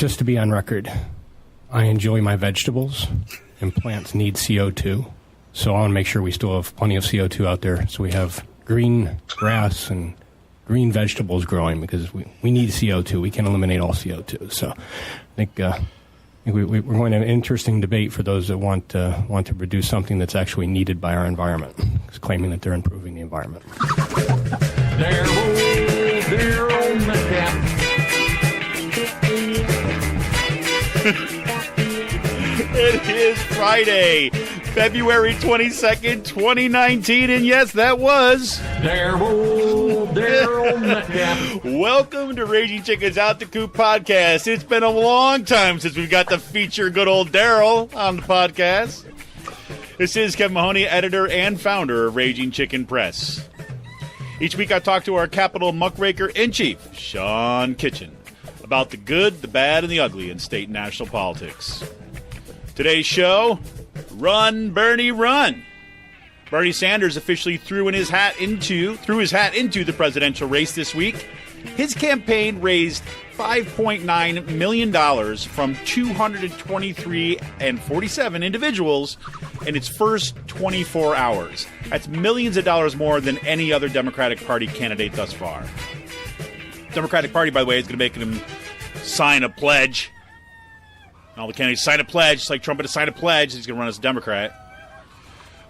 just to be on record, I enjoy my vegetables, and plants need CO2. So I want to make sure we still have plenty of CO2 out there, so we have green grass and green vegetables growing, because we need CO2. We can't eliminate all CO2. So I think we're going to have an interesting debate for those that want to produce something that's actually needed by our environment, claiming that they're improving the environment. It is Friday, February 22nd, 2019, and yes, that was Daryl Metcalf. Welcome to Raging Chicken's Out the Coop podcast. It's been a long time since we've got to feature good old Daryl on the podcast. This is Kevin Mahoney, editor and founder of Raging Chicken Press. Each week I talk to our Capitol muckraker-in-chief, Sean Kitchen, about the good, the bad, and the ugly in state and national politics. Today's show, Run, Bernie, Run. Bernie Sanders officially threw his hat into the presidential race this week. His campaign raised $5.9 million from 223 and 47 individuals in its first 24 hours. That's millions of dollars more than any other Democratic Party candidate thus far. Democratic Party, by the way, is going to make him sign a pledge. All the candidates sign a pledge, just like Trump had to sign a pledge. He's going to run as a Democrat.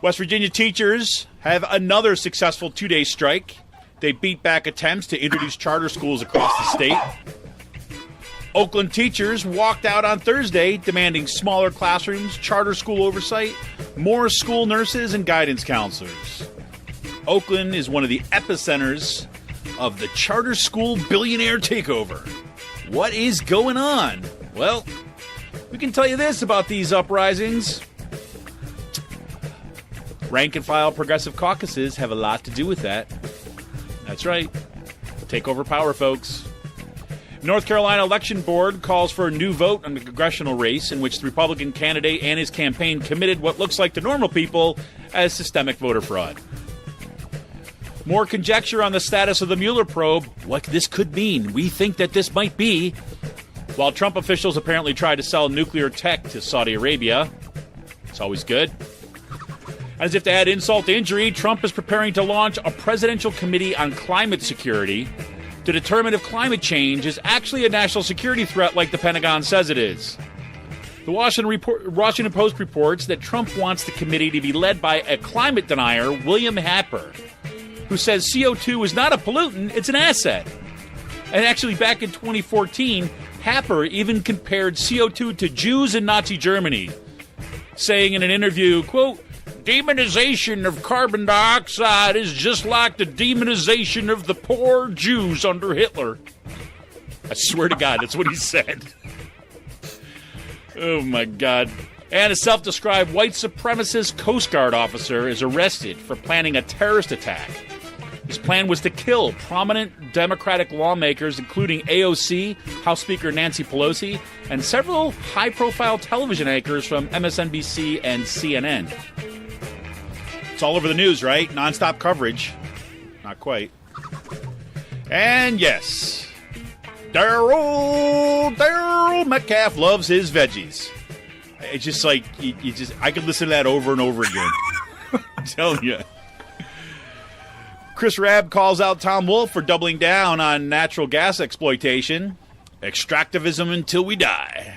West Virginia teachers have another successful two-day strike. They beat back attempts to introduce charter schools across the state. Oakland teachers walked out on Thursday demanding smaller classrooms, charter school oversight, more school nurses, and guidance counselors. Oakland is one of the epicenters of the charter school billionaire takeover. What is going on? Well, we can tell you this about these uprisings. Rank-and-file progressive caucuses have a lot to do with that. That's right. Take over power, folks. North Carolina Election Board calls for a new vote on the congressional race in which the Republican candidate and his campaign committed what looks like to normal people as systemic voter fraud. More conjecture on the status of the Mueller probe, what this could mean. We think that this might be, while Trump officials apparently tried to sell nuclear tech to Saudi Arabia. It's always good. As if to add insult to injury, Trump is preparing to launch a presidential committee on climate security to determine if climate change is actually a national security threat like the Pentagon says it is. The Washington Post reports that Trump wants the committee to be led by a climate denier, William Happer, who says CO2 is not a pollutant, it's an asset. And actually, back in 2014, Happer even compared CO2 to Jews in Nazi Germany, saying in an interview, quote, "Demonization of carbon dioxide is just like the demonization of the poor Jews under Hitler." I swear to God, that's what he said. Oh, my God. And a self-described white supremacist Coast Guard officer is arrested for planning a terrorist attack. His plan was to kill prominent Democratic lawmakers, including AOC, House Speaker Nancy Pelosi, and several high-profile television anchors from MSNBC and CNN. It's all over the news, right? Nonstop coverage. Not quite. And yes, Daryl Metcalf loves his veggies. It's just like, I could listen to that over and over again. I'm telling you. Chris Rabb calls out Tom Wolfe for doubling down on natural gas exploitation. Extractivism until we die.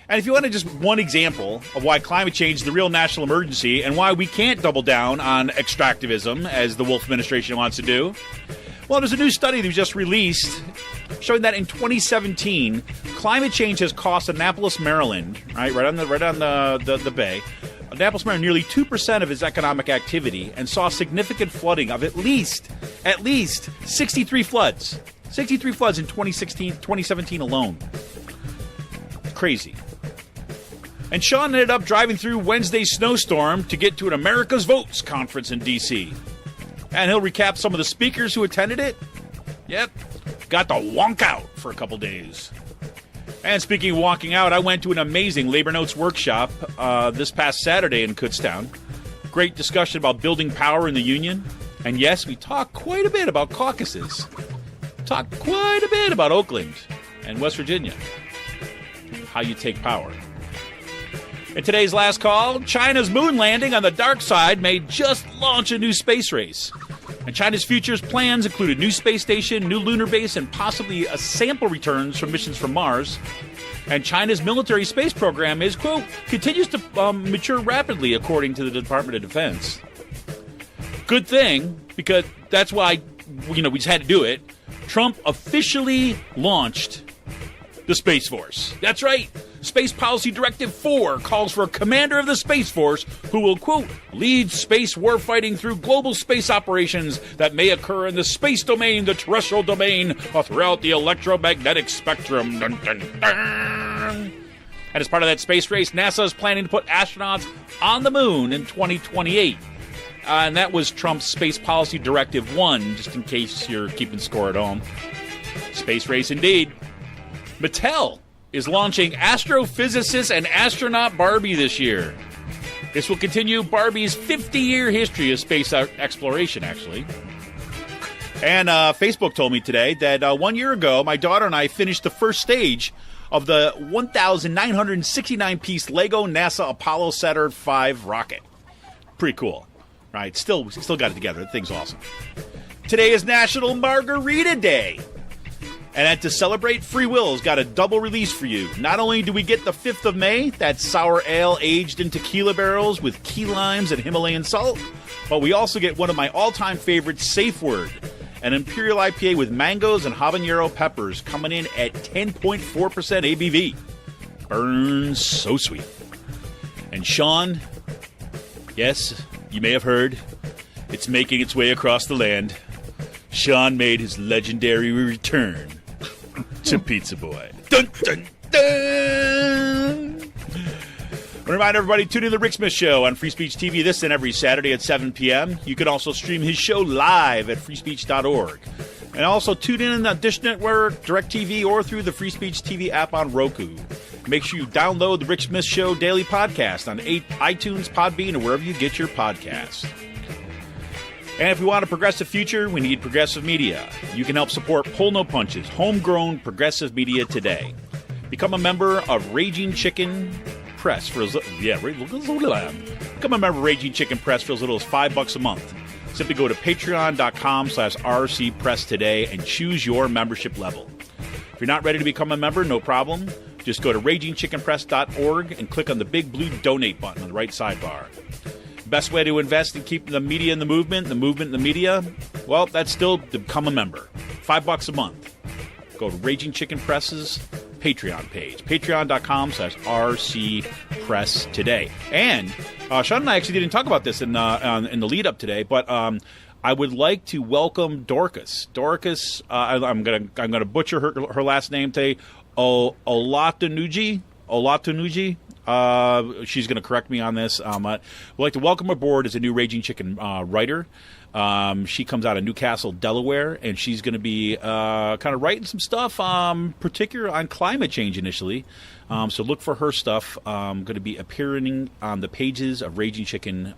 And if you want just one example of why climate change is the real national emergency and why we can't double down on extractivism, as the Wolfe administration wants to do, well, there's a new study that was just released showing that in 2017, climate change has cost Annapolis, Maryland, right on the bay, Annapolis, Maryland, nearly 2% of its economic activity, and saw significant flooding of at least 63 floods. 63 floods in 2017 alone. Crazy. And Sean ended up driving through Wednesday's snowstorm to get to an America's Votes conference in D.C. And he'll recap some of the speakers who attended it. Yep, got to wonk out for a couple days. And speaking of walking out, I went to an amazing Labor Notes workshop this past Saturday in Kutztown. Great discussion about building power in the union. And yes, we talked quite a bit about caucuses. Talked quite a bit about Oakland and West Virginia. how you take power. In today's last call, China's moon landing on the dark side may just launch a new space race. And China's futures plans include a new space station, new lunar base, and possibly a sample returns from missions from Mars. And China's military space program is, quote, continues to mature rapidly, according to the Department of Defense. Good thing, because that's why, we just had to do it. Trump officially launched the Space Force. That's right. Space Policy Directive 4 calls for a commander of the Space Force who will, quote, lead space warfighting through global space operations that may occur in the space domain, the terrestrial domain, or throughout the electromagnetic spectrum. Dun, dun, dun. And as part of that space race, NASA is planning to put astronauts on the moon in 2028. And that was Trump's Space Policy Directive 1, just in case you're keeping score at home. Space race indeed. Mattel is launching Astrophysicist and Astronaut Barbie this year. This will continue Barbie's 50-year history of space exploration, actually. And Facebook told me today that 1 year ago, my daughter and I finished the first stage of the 1,969-piece Lego NASA Apollo Saturn V rocket. Pretty cool, right? Still got it together. That thing's awesome. Today is National Margarita Day. And to celebrate, Free Will's got a double release for you. Not only do we get the 5th of May, that sour ale aged in tequila barrels with key limes and Himalayan salt, but we also get one of my all-time favorites, Safe Word, an Imperial IPA with mangoes and habanero peppers coming in at 10.4% ABV. Burns so sweet. And Sean, yes, you may have heard, it's making its way across the land. Sean made his legendary return to Pizza Boy. Dun, dun, dun! I want to remind everybody, tune in to the Rick Smith Show on Free Speech TV this and every Saturday at 7 p.m. You can also stream his show live at freespeech.org. And also tune in on the Dish Network, DirecTV, or through the Free Speech TV app on Roku. Make sure you download the Rick Smith Show daily podcast on iTunes, Podbean, or wherever you get your podcasts. And if we want a progressive future, we need progressive media. You can help support Pull No Punches, homegrown progressive media today. Become a member of Raging Chicken Press for as become a member of Raging Chicken Press for as little as $5 a month. Simply go to patreon.com/rcpress today and choose your membership level. If you're not ready to become a member, no problem. Just go to ragingchickenpress.org and click on the big blue donate button on the right sidebar. Best way to invest in keeping the media in the movement in the media, well, that's still to become a member. $5 a month. Go to Raging Chicken Press's Patreon page, patreon.com/rcpress today. And Sean and I actually didn't talk about this in the lead up today, but I would like to welcome Dorcas. Dorcas, I'm gonna butcher her last name today. Olatunuji. She's going to correct me on this. We'd like to welcome aboard as a new Raging Chicken writer. She comes out of Newcastle, Delaware, and she's going to be kind of writing some stuff, particular on climate change initially. So look for her stuff. Going to be appearing on the pages of Raging Chicken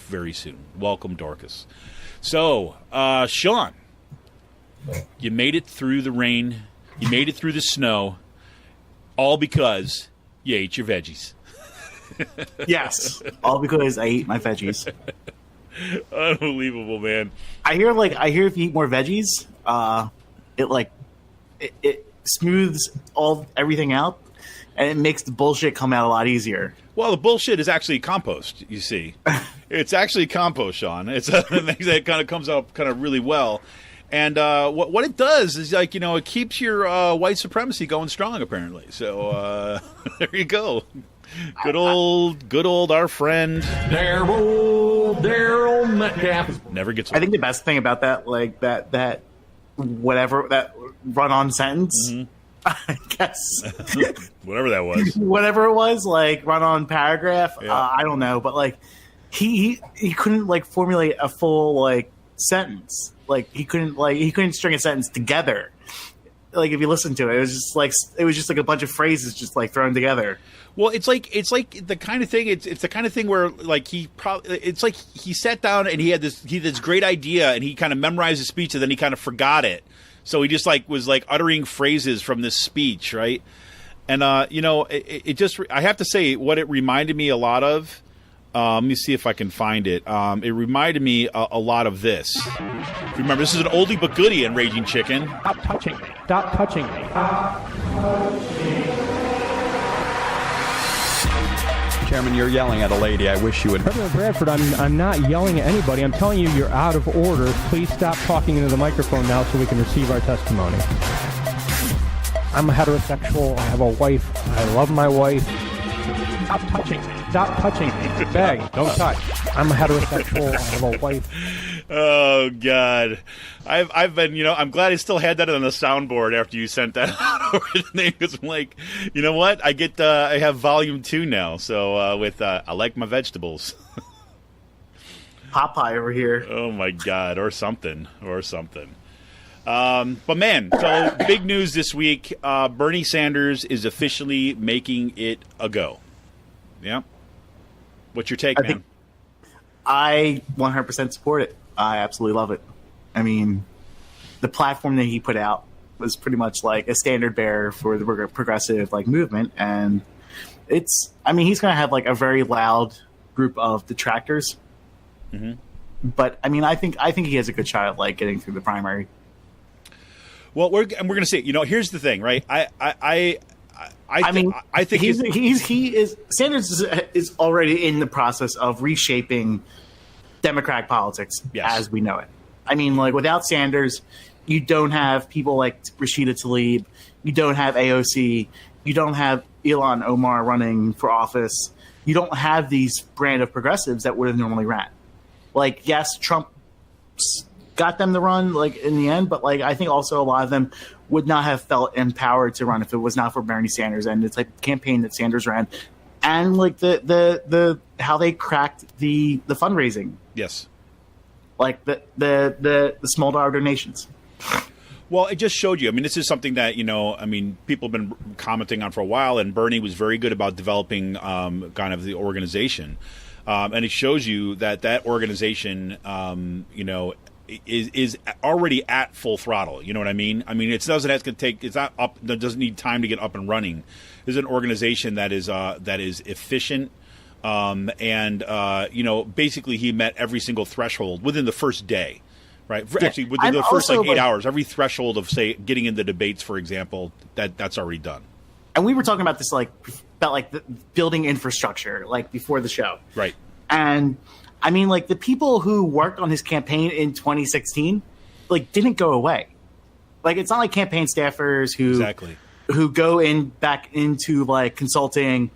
very soon. Welcome, Dorcas. So, Sean, you made it through the rain. You made it through the snow, all because you ate your veggies. Yes, all because I ate my veggies. Unbelievable, man. I hear if you eat more veggies, it smooths everything out, and it makes the bullshit come out a lot easier. Well, the bullshit is actually compost. You see, it's actually compost, Sean. It kind of comes out kind of really well. And what it does is, it keeps your white supremacy going strong, apparently. So there you go. Good old our friend Daryl Metcalf never gets old. I think the best thing about that, that run-on sentence, mm-hmm. I guess whatever that was, whatever it was, run-on paragraph. Yeah. I don't know, but he couldn't formulate a full sentence. He couldn't string a sentence together. If you listen to it, it was just a bunch of phrases just thrown together. Well, it's like the kind of thing. It's the kind of thing where he sat down and he had this great idea and he kind of memorized his speech and then he kind of forgot it. So he just was uttering phrases from this speech, right? And it just I have to say what it reminded me a lot of. Let me see if I can find it. It reminded me a lot of this. Remember, this is an oldie but goodie in Raging Chicken. Stop touching me. Stop touching me. Chairman, you're yelling at a lady. I wish you would. President Bradford, I'm not yelling at anybody. I'm telling you, you're out of order. Please stop talking into the microphone now so we can receive our testimony. I'm a heterosexual. I have a wife. I love my wife. Stop touching me. Stop touching me. Bag, don't touch. I'm a heterosexual. I have a wife. Oh God, I've been I'm glad I still had that on the soundboard after you sent that out over the name, because I'm like, you know what, I have volume 2 now, so with I like my vegetables. Popeye over here. Oh my God, or something. But man, so big news this week. Bernie Sanders is officially making it a go. Yeah. What's your take, man? I 100% support it. I absolutely love it. I mean, the platform that he put out was pretty much like a standard bearer for the progressive movement, and he's going to have a very loud group of detractors. Mm-hmm. But I think he has a good shot at getting through the primary. Well, we're going to see. Here's the thing, right? I think Sanders is already in the process of reshaping Democratic politics as we know it. Without Sanders, you don't have people like Rashida Tlaib, you don't have AOC, you don't have Ilhan Omar running for office, you don't have these brand of progressives that would have normally ran. Yes, Trump got them to run in the end, but I think also a lot of them would not have felt empowered to run if it was not for Bernie Sanders and the type of campaign that Sanders ran, and the how they cracked the fundraising. Yes, the small dollar donations. Well, it just showed you. This is something that people have been commenting on for a while, and Bernie was very good about developing kind of the organization, and it shows you that organization, is already at full throttle. You know what I mean? It doesn't have to take. It's not up. It doesn't need time to get up and running. This is an organization that is efficient, and basically he met every single threshold within the first day, right? Yeah. Actually, within the first 8 hours, every threshold of getting into debates, for example, that's already done. And we were talking about this about the building infrastructure before the show, right? And the people who worked on his campaign in 2016, didn't go away. It's not like campaign staffers who go back into consulting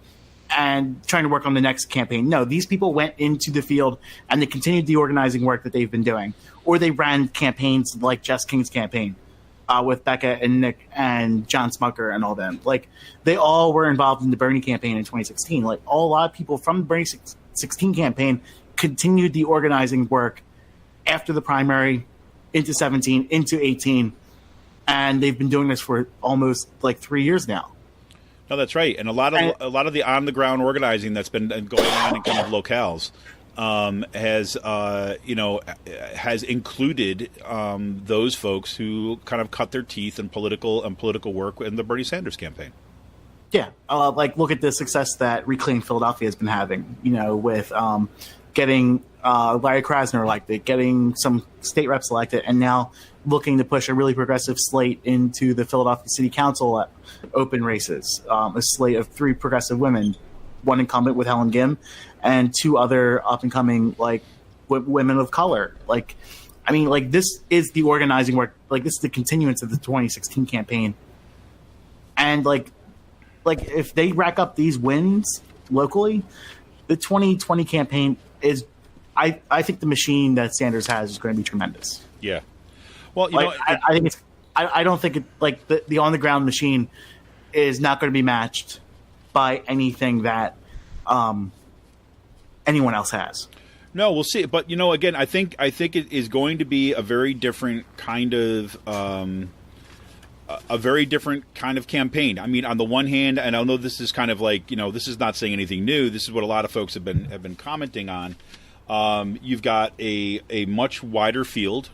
and trying to work on the next campaign. No, these people went into the field and they continued the organizing work that they've been doing, or they ran campaigns like Jess King's campaign with Becca and Nick and John Smucker and all them. They all were involved in the Bernie campaign in 2016. A lot of people from the Bernie 16 campaign continued the organizing work after the primary, into 17, into 18, and they've been doing this for almost 3 years now. No, that's right, and a lot of the on the ground organizing that's been going on in kind of locales has included those folks who kind of cut their teeth in political work in the Bernie Sanders campaign. Yeah, look at the success that Reclaim Philadelphia has been having. With getting Larry Krasner elected, getting some state reps elected, and now looking to push a really progressive slate into the Philadelphia City Council open races. A slate of 3 progressive women, one incumbent with Helen Gim, and 2 other up-and-coming women of color. This is the organizing work. This is the continuance of the 2016 campaign. And if they rack up these wins locally, the 2020 campaign is, I think the machine that Sanders has is going to be tremendous. Yeah. Well, I think it's. I don't think the on the ground machine is not going to be matched by anything that anyone else has. No, we'll see. But again, I think it is going to be a very different kind of campaign. On the one hand, and I know this is kind of this is not saying anything new. This is what a lot of folks have been commenting on. You've got a much wider field,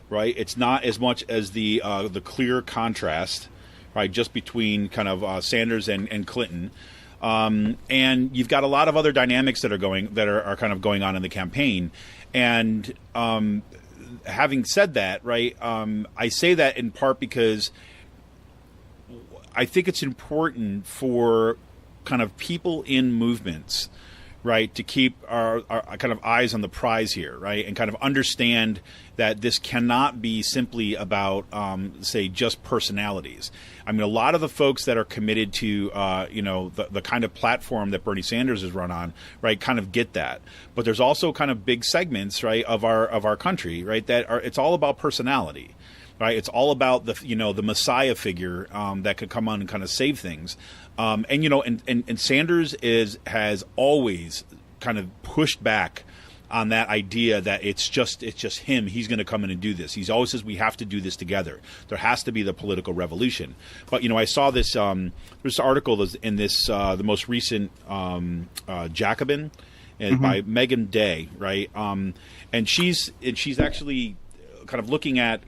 right? It's not as much as the clear contrast, right, just between kind of Sanders and Clinton. And you've got a lot of other dynamics that are kind of going on in the campaign. And having said that, right, I say that in part because I think it's important for kind of people in movements, right, to keep our kind of eyes on the prize here, right, and kind of understand that this cannot be simply about, say, just personalities. I mean, a lot of the folks that are committed to, the kind of platform that Bernie Sanders is run on, right, kind of get that. But there's also kind of big segments, right, of our country, right, it's all about personality. Right, it's all about the Messiah figure that could come on and kind of save things, and Sanders has always kind of pushed back on that idea that it's just him. He's going to come in and do this. He always says we have to do this together. There has to be the political revolution. But I saw this article in this the most recent Jacobin by Megan Day, right, and she's actually kind of looking at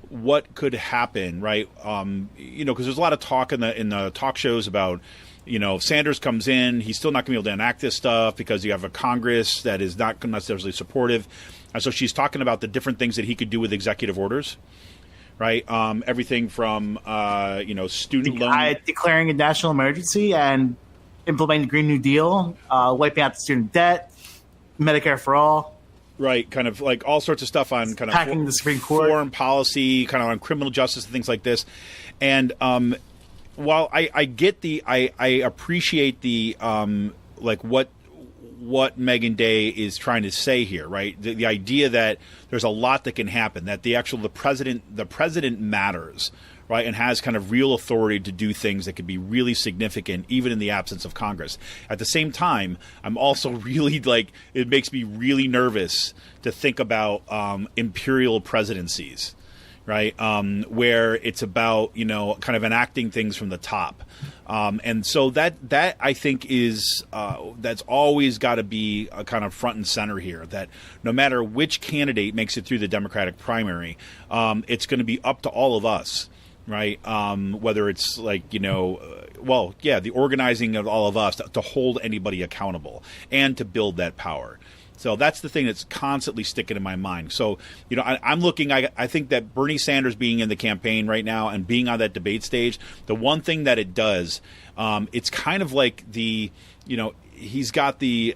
what could happen, right? Because there's a lot of talk in the talk shows about, if Sanders comes in, he's still not going to be able to enact this stuff because you have a Congress that is not necessarily supportive. And so she's talking about the different things that he could do with executive orders, right? Everything from, student loan. Declaring a national emergency and implementing the Green New Deal, wiping out the student debt, Medicare for all. Right, kind of like all sorts of stuff on kind of packing the Supreme Court, foreign policy, kind of on criminal justice and things like this. And while I get I appreciate the what Megan Day is trying to say here, right? The idea that there's a lot that can happen, that the president matters, right, and has kind of real authority to do things that could be really significant even in the absence of Congress. At the same time, I'm also really it makes me really nervous to think about imperial presidencies, right, where it's about, kind of enacting things from the top. And so that I think is that's always got to be a kind of front and center here, that no matter which candidate makes it through the Democratic primary, it's going to be up to all of us, right? Whether it's the organizing of all of us to hold anybody accountable and to build that power. So that's the thing that's constantly sticking in my mind. So, I'm looking, I think that Bernie Sanders being in the campaign right now and being on that debate stage, the one thing that it does, it's kind of like he's got it's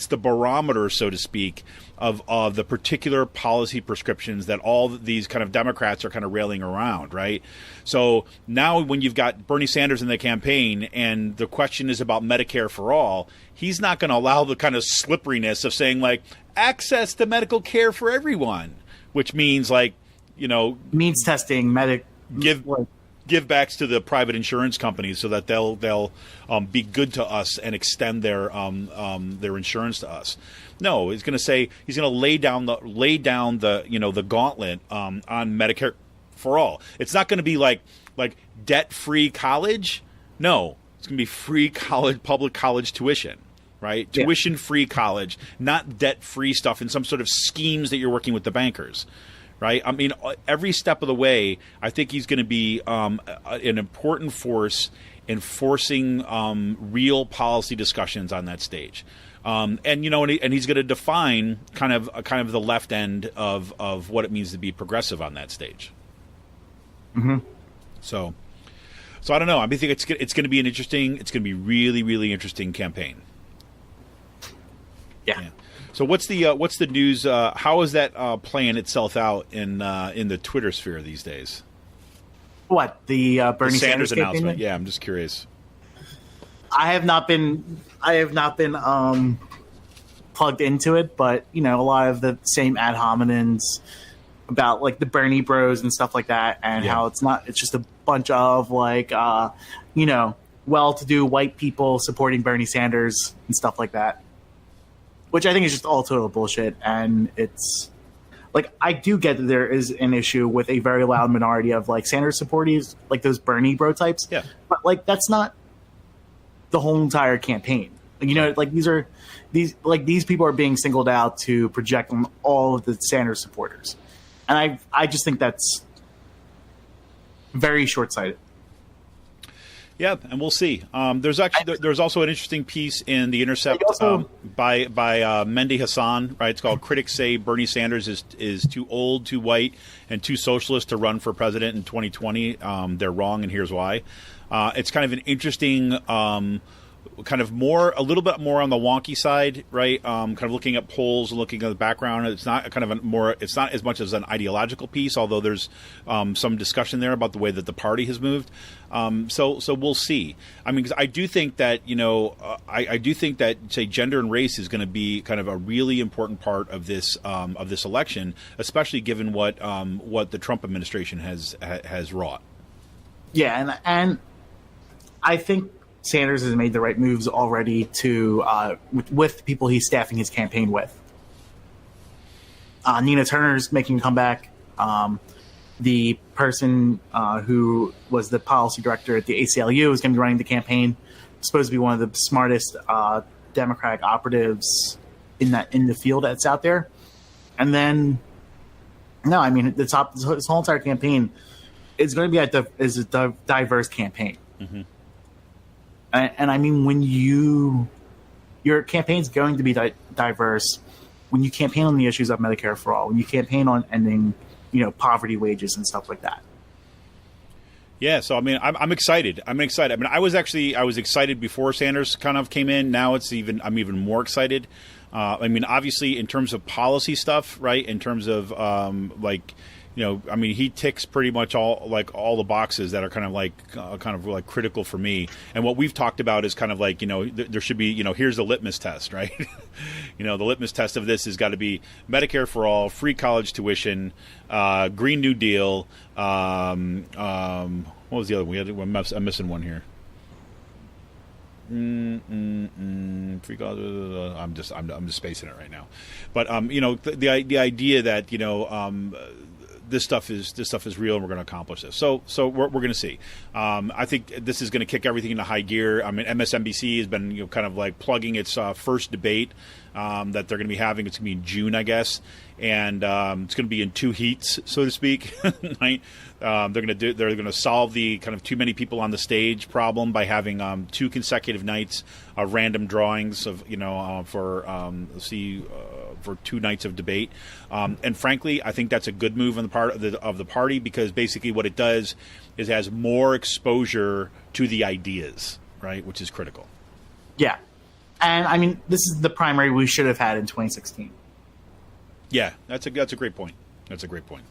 the barometer, so to speak, of the particular policy prescriptions that all these kind of Democrats are kind of railing around, right? So now when you've got Bernie Sanders in the campaign and the question is about Medicare for all, he's not going to allow the kind of slipperiness of saying access to medical care for everyone, which means means testing, give backs to the private insurance companies so that they'll be good to us and extend their insurance to us. No, he's going to say he's going to lay down the gauntlet on Medicare for all. It's not going to be like debt-free college. No, it's going to be free public college tuition. Right? Yeah. Tuition-free college, not debt-free stuff in some sort of schemes that you're working with the bankers. Right? I mean, every step of the way, I think he's going to be an important force in forcing real policy discussions on that stage. And he's going to define kind of the left end of what it means to be progressive on that stage. Mm-hmm. So I don't know. I think it's going to be it's going to be really, really interesting campaign. Yeah. So what's the news? How is that playing itself out in the Twitter sphere these days? What, the Bernie Sanders announcement? Yeah, I'm just curious. I have not been plugged into it, but a lot of the same ad hominems about the Bernie Bros and stuff like that, and how it's just a bunch of well-to-do white people supporting Bernie Sanders and stuff like that. Which I think is just all total bullshit, and it's I do get that there is an issue with a very loud minority of Sanders supporters, those Bernie bro types. Yeah, but that's not the whole entire campaign. These people are being singled out to project on all of the Sanders supporters, and I just think that's Very short-sighted. Yeah, and we'll see. There's also an interesting piece in The Intercept by Mehdi Hassan, right? It's called "Critics Say Bernie Sanders is too old, too white, and too socialist to run for president in 2020. They're wrong, and here's why." It's kind of an interesting, a little bit more on the wonky side, right? Kind of looking at polls and looking at the background. It's not it's not as much as an ideological piece, although there's some discussion there about the way that the party has moved. So we'll see. I mean, 'cause I do think that, I do think that, say, gender and race is going to be kind of a really important part of this election, especially given what the Trump administration has wrought. Yeah, and I think Sanders has made the right moves already to with people he's staffing his campaign with. Nina Turner's making a comeback. The person who was the policy director at the ACLU is going to be running the campaign. Supposed to be one of the smartest Democratic operatives in the field that's out there. And then, no, I mean this whole entire campaign is going to be a diverse campaign. Mm-hmm. And I mean, when your campaign's going to be diverse, when you campaign on the issues of Medicare for all, when you campaign on ending, poverty wages and stuff like that. Yeah, so I mean, I'm excited. I mean, I was excited before Sanders kind of came in. Now I'm even more excited. I mean, obviously, in terms of policy stuff, right? In terms of I mean, he ticks pretty much all the boxes that are kind of critical for me. And what we've talked about is kind of like, there should be, here's the litmus test, right? The litmus test of this has got to be Medicare for all, free college tuition, Green New Deal. What was the other one? I'm missing one here. Free college. I'm just spacing it right now. But the idea that this stuff is real, and we're going to accomplish this. So we're going to see. I think this is going to kick everything into high gear. I mean, MSNBC has been kind of like plugging its first debate that they're going to be having. It's going to be in June, I guess, and it's going to be in two heats, so to speak. Right? They're going to solve the kind of too many people on the stage problem by having two consecutive nights of random drawings of for 2 nights of debate. And frankly, I think that's a good move on the part of the party, because basically what it does is it has more exposure to the ideas, right, which is critical. Yeah. And I mean, this is the primary we should have had in 2016. Yeah, that's a great point. That's a great point.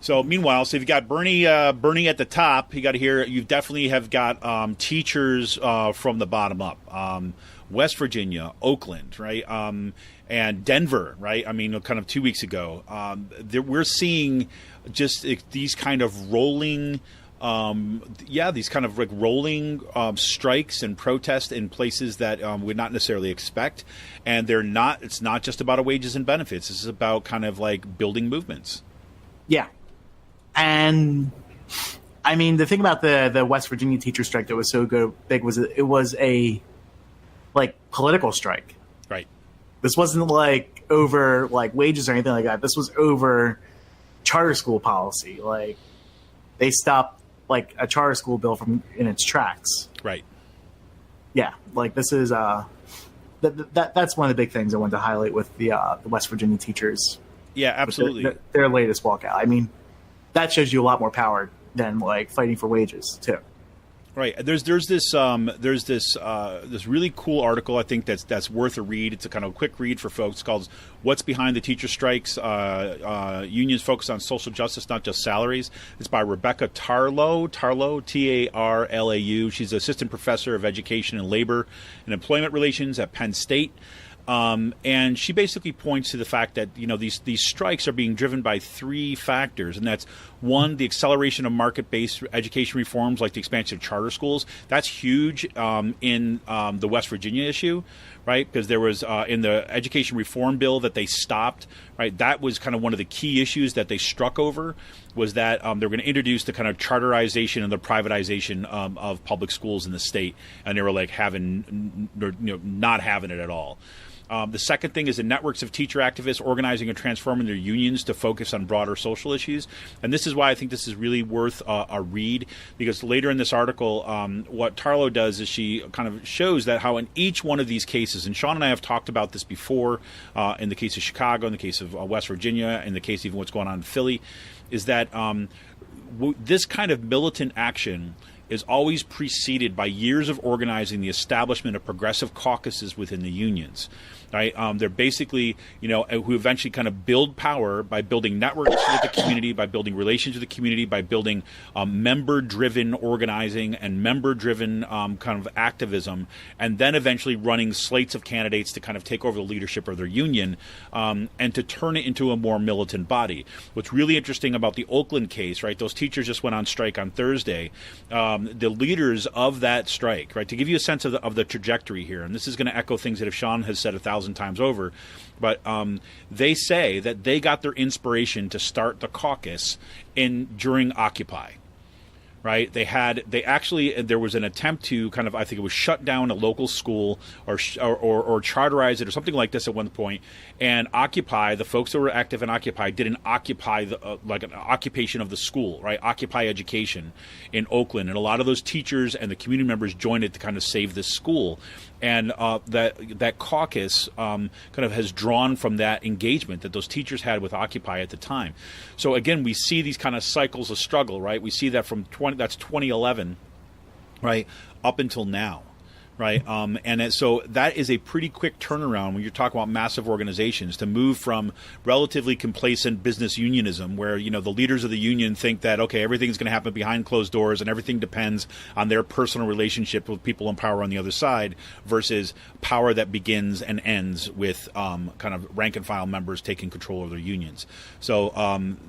So meanwhile, so you've got Bernie at the top. You definitely have got teachers from the bottom up. West Virginia, Oakland, right, and Denver, right? I mean, kind of 2 weeks ago, we're seeing just these kind of rolling, strikes and protests in places that we'd not necessarily expect, and it's not just about wages and benefits. This is about kind of like building movements. Yeah. And I mean, the thing about the West Virginia teacher strike that was so big was it was a political strike. Right. This wasn't over wages or anything like that. This was over charter school policy. They stopped a charter school bill in its tracks. Right. Yeah. This is that's one of the big things I wanted to highlight with the West Virginia teachers. Yeah, absolutely. Their latest walkout. I mean, that shows you a lot more power than fighting for wages too. Right. There's this really cool article I think that's worth a read. It's a kind of quick read for folks called "What's Behind the Teacher Strikes? Unions Focus on Social Justice, Not Just Salaries." It's by Rebecca Tarlow, Tarlau. She's assistant professor of education and labor and employment relations at Penn State. And she basically points to the fact that these strikes are being driven by 3 factors, and that's one, the acceleration of market-based education reforms like the expansion of charter schools. That's huge in the West Virginia issue, right? Because there was in the education reform bill that they stopped, right? That was kind of one of the key issues that they struck over, was that they were going to introduce the kind of charterization and the privatization of public schools in the state, and they were not having it at all. The second thing is the networks of teacher activists organizing and transforming their unions to focus on broader social issues. And this is why I think this is really worth a read, because later in this article, what Tarlo does is she kind of shows that how in each one of these cases, and Sean and I have talked about this before, in the case of Chicago, in the case of West Virginia, in the case of even what's going on in Philly, is that this kind of militant action is always preceded by years of organizing the establishment of progressive caucuses within the unions. Right? They're basically, who eventually kind of build power by building networks with the community, by building relations with the community, by building member-driven organizing and member-driven kind of activism, and then eventually running slates of candidates to kind of take over the leadership of their union and to turn it into a more militant body. What's really interesting about the Oakland case, right? Those teachers just went on strike on Thursday. The leaders of that strike, right? To give you a sense of the trajectory here, and this is going to echo things that Sean has said 1,000 times over, but they say that they got their inspiration to start the caucus during Occupy. Right? There was an attempt to kind of, I think it was shut down a local school or charterize it or something like this at one point. And Occupy, the folks that were active in Occupy, did an Occupy, like an occupation of the school, right? Occupy education in Oakland. And a lot of those teachers and the community members joined it to kind of save this school. And that caucus kind of has drawn from that engagement that those teachers had with Occupy at the time. So again, we see these kind of cycles of struggle, right? We see that from 2011, right, up until now. Right. So that is a pretty quick turnaround when you're talking about massive organizations to move from relatively complacent business unionism where, the leaders of the union think that, okay, everything's going to happen behind closed doors and everything depends on their personal relationship with people in power on the other side versus power that begins and ends with kind of rank and file members taking control of their unions. So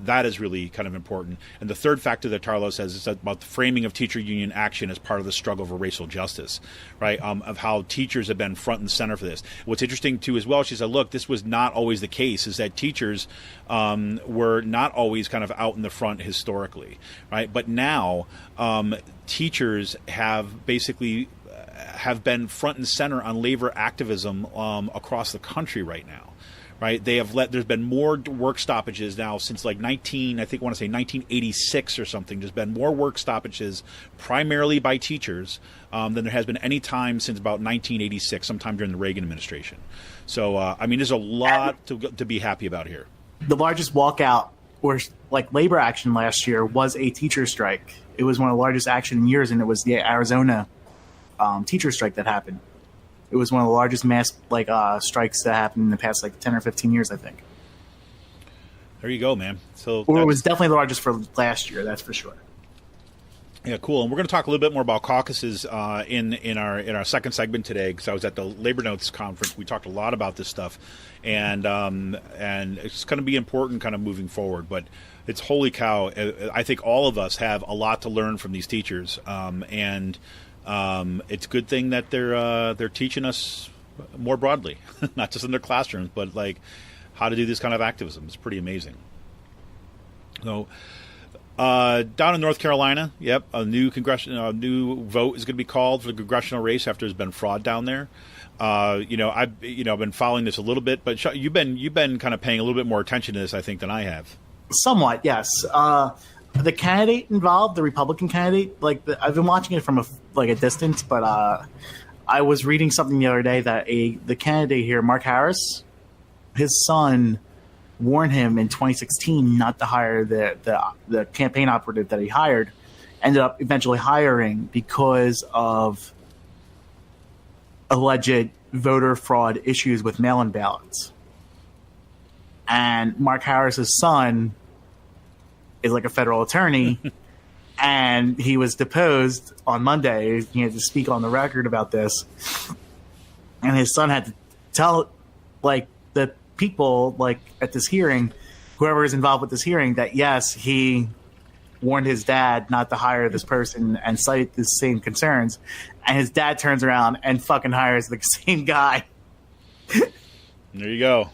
that is really kind of important. And the third factor that Tarlo says is about the framing of teacher union action as part of the struggle for racial justice, right? Of how teachers have been front and center for this. What's interesting, too, as well, she said, look, this was not always the case, is that teachers were not always kind of out in the front historically, right? But now teachers have basically have been front and center on labor activism across the country right now. Right, there's been more work stoppages now since like 1986 or something. There's been more work stoppages primarily by teachers than there has been any time since about 1986, sometime during the Reagan administration. So, there's a lot to be happy about here. The largest walkout or like labor action last year was a teacher strike. It was one of the largest action in years, and it was the Arizona teacher strike that happened. It was one of the largest mass strikes that happened in the past 10 or 15 years, I think. There you go, man. So, or it was definitely the largest for last year, that's for sure. Yeah, cool. And we're going to talk a little bit more about caucuses in our second segment today, because I was at the Labor Notes conference. We talked a lot about this stuff, and it's going to be important kind of moving forward. But it's holy cow. I think all of us have a lot to learn from these teachers, and it's a good thing that they're teaching us more broadly, not just in their classrooms, but like how to do this kind of activism. It's pretty amazing. So down in North Carolina, a new vote is going to be called for the congressional race after there's been fraud down there. I've been following this a little bit, but you've been kind of paying a little bit more attention to this, I think, than I have. Somewhat, yes. The candidate involved, the Republican candidate, I've been watching it from a distance, but I was reading something the other day that the candidate here, Mark Harris, his son warned him in 2016 not to hire the campaign operative that he hired, ended up eventually hiring because of alleged voter fraud issues with mail-in ballots. And Mark Harris's son is like a federal attorney, and he was deposed on Monday. He had to speak on the record about this, and his son had to tell the people at this hearing, whoever is involved with this hearing, that yes, he warned his dad not to hire this person and cited the same concerns, and his dad turns around and fucking hires the same guy. There you go.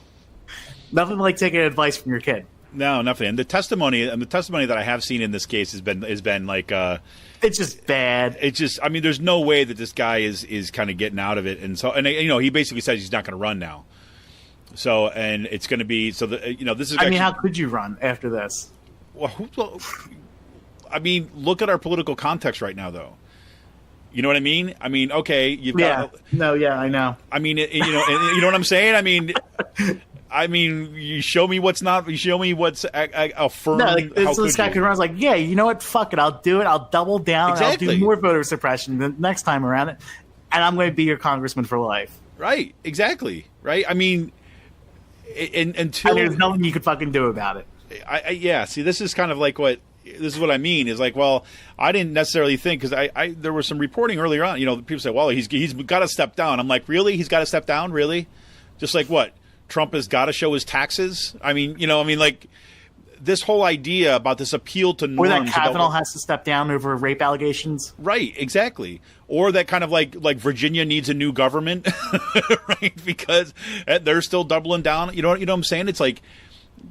Nothing like taking advice from your kid. No, nothing. And the testimony that I have seen in this case has been like it's just bad. It's just, I mean, there's no way that this guy is kind of getting out of it, and he basically says he's not going to run now. So, and it's going to be this is. I mean, how could you run after this? Well, I mean, look at our political context right now, though. You know what I mean? I mean, okay, you've got. Yeah, I know. I mean, you know what I'm saying? I mean, you show me what's not. You show me what's affirmed. No, so this guy could run. I was like, yeah, you know what? Fuck it, I'll do it. I'll double down. Exactly. I'll do more voter suppression the next time around it, and I'm going to be your congressman for life. Right. Exactly. Right. I mean, until there's nothing you could fucking do about it. Yeah. See, this is kind of like what. This is what I mean is like, well, I didn't necessarily think because there was some reporting earlier on. People say, well, he's got to step down. I'm like, really? He's got to step down? Really? Just like what? Trump has got to show his taxes? I mean, like this whole idea about this appeal to norms. Or that Kavanaugh has to step down over rape allegations. Right, exactly. Or that kind of like Virginia needs a new government, right? Because they're still doubling down. You know what I'm saying? It's like,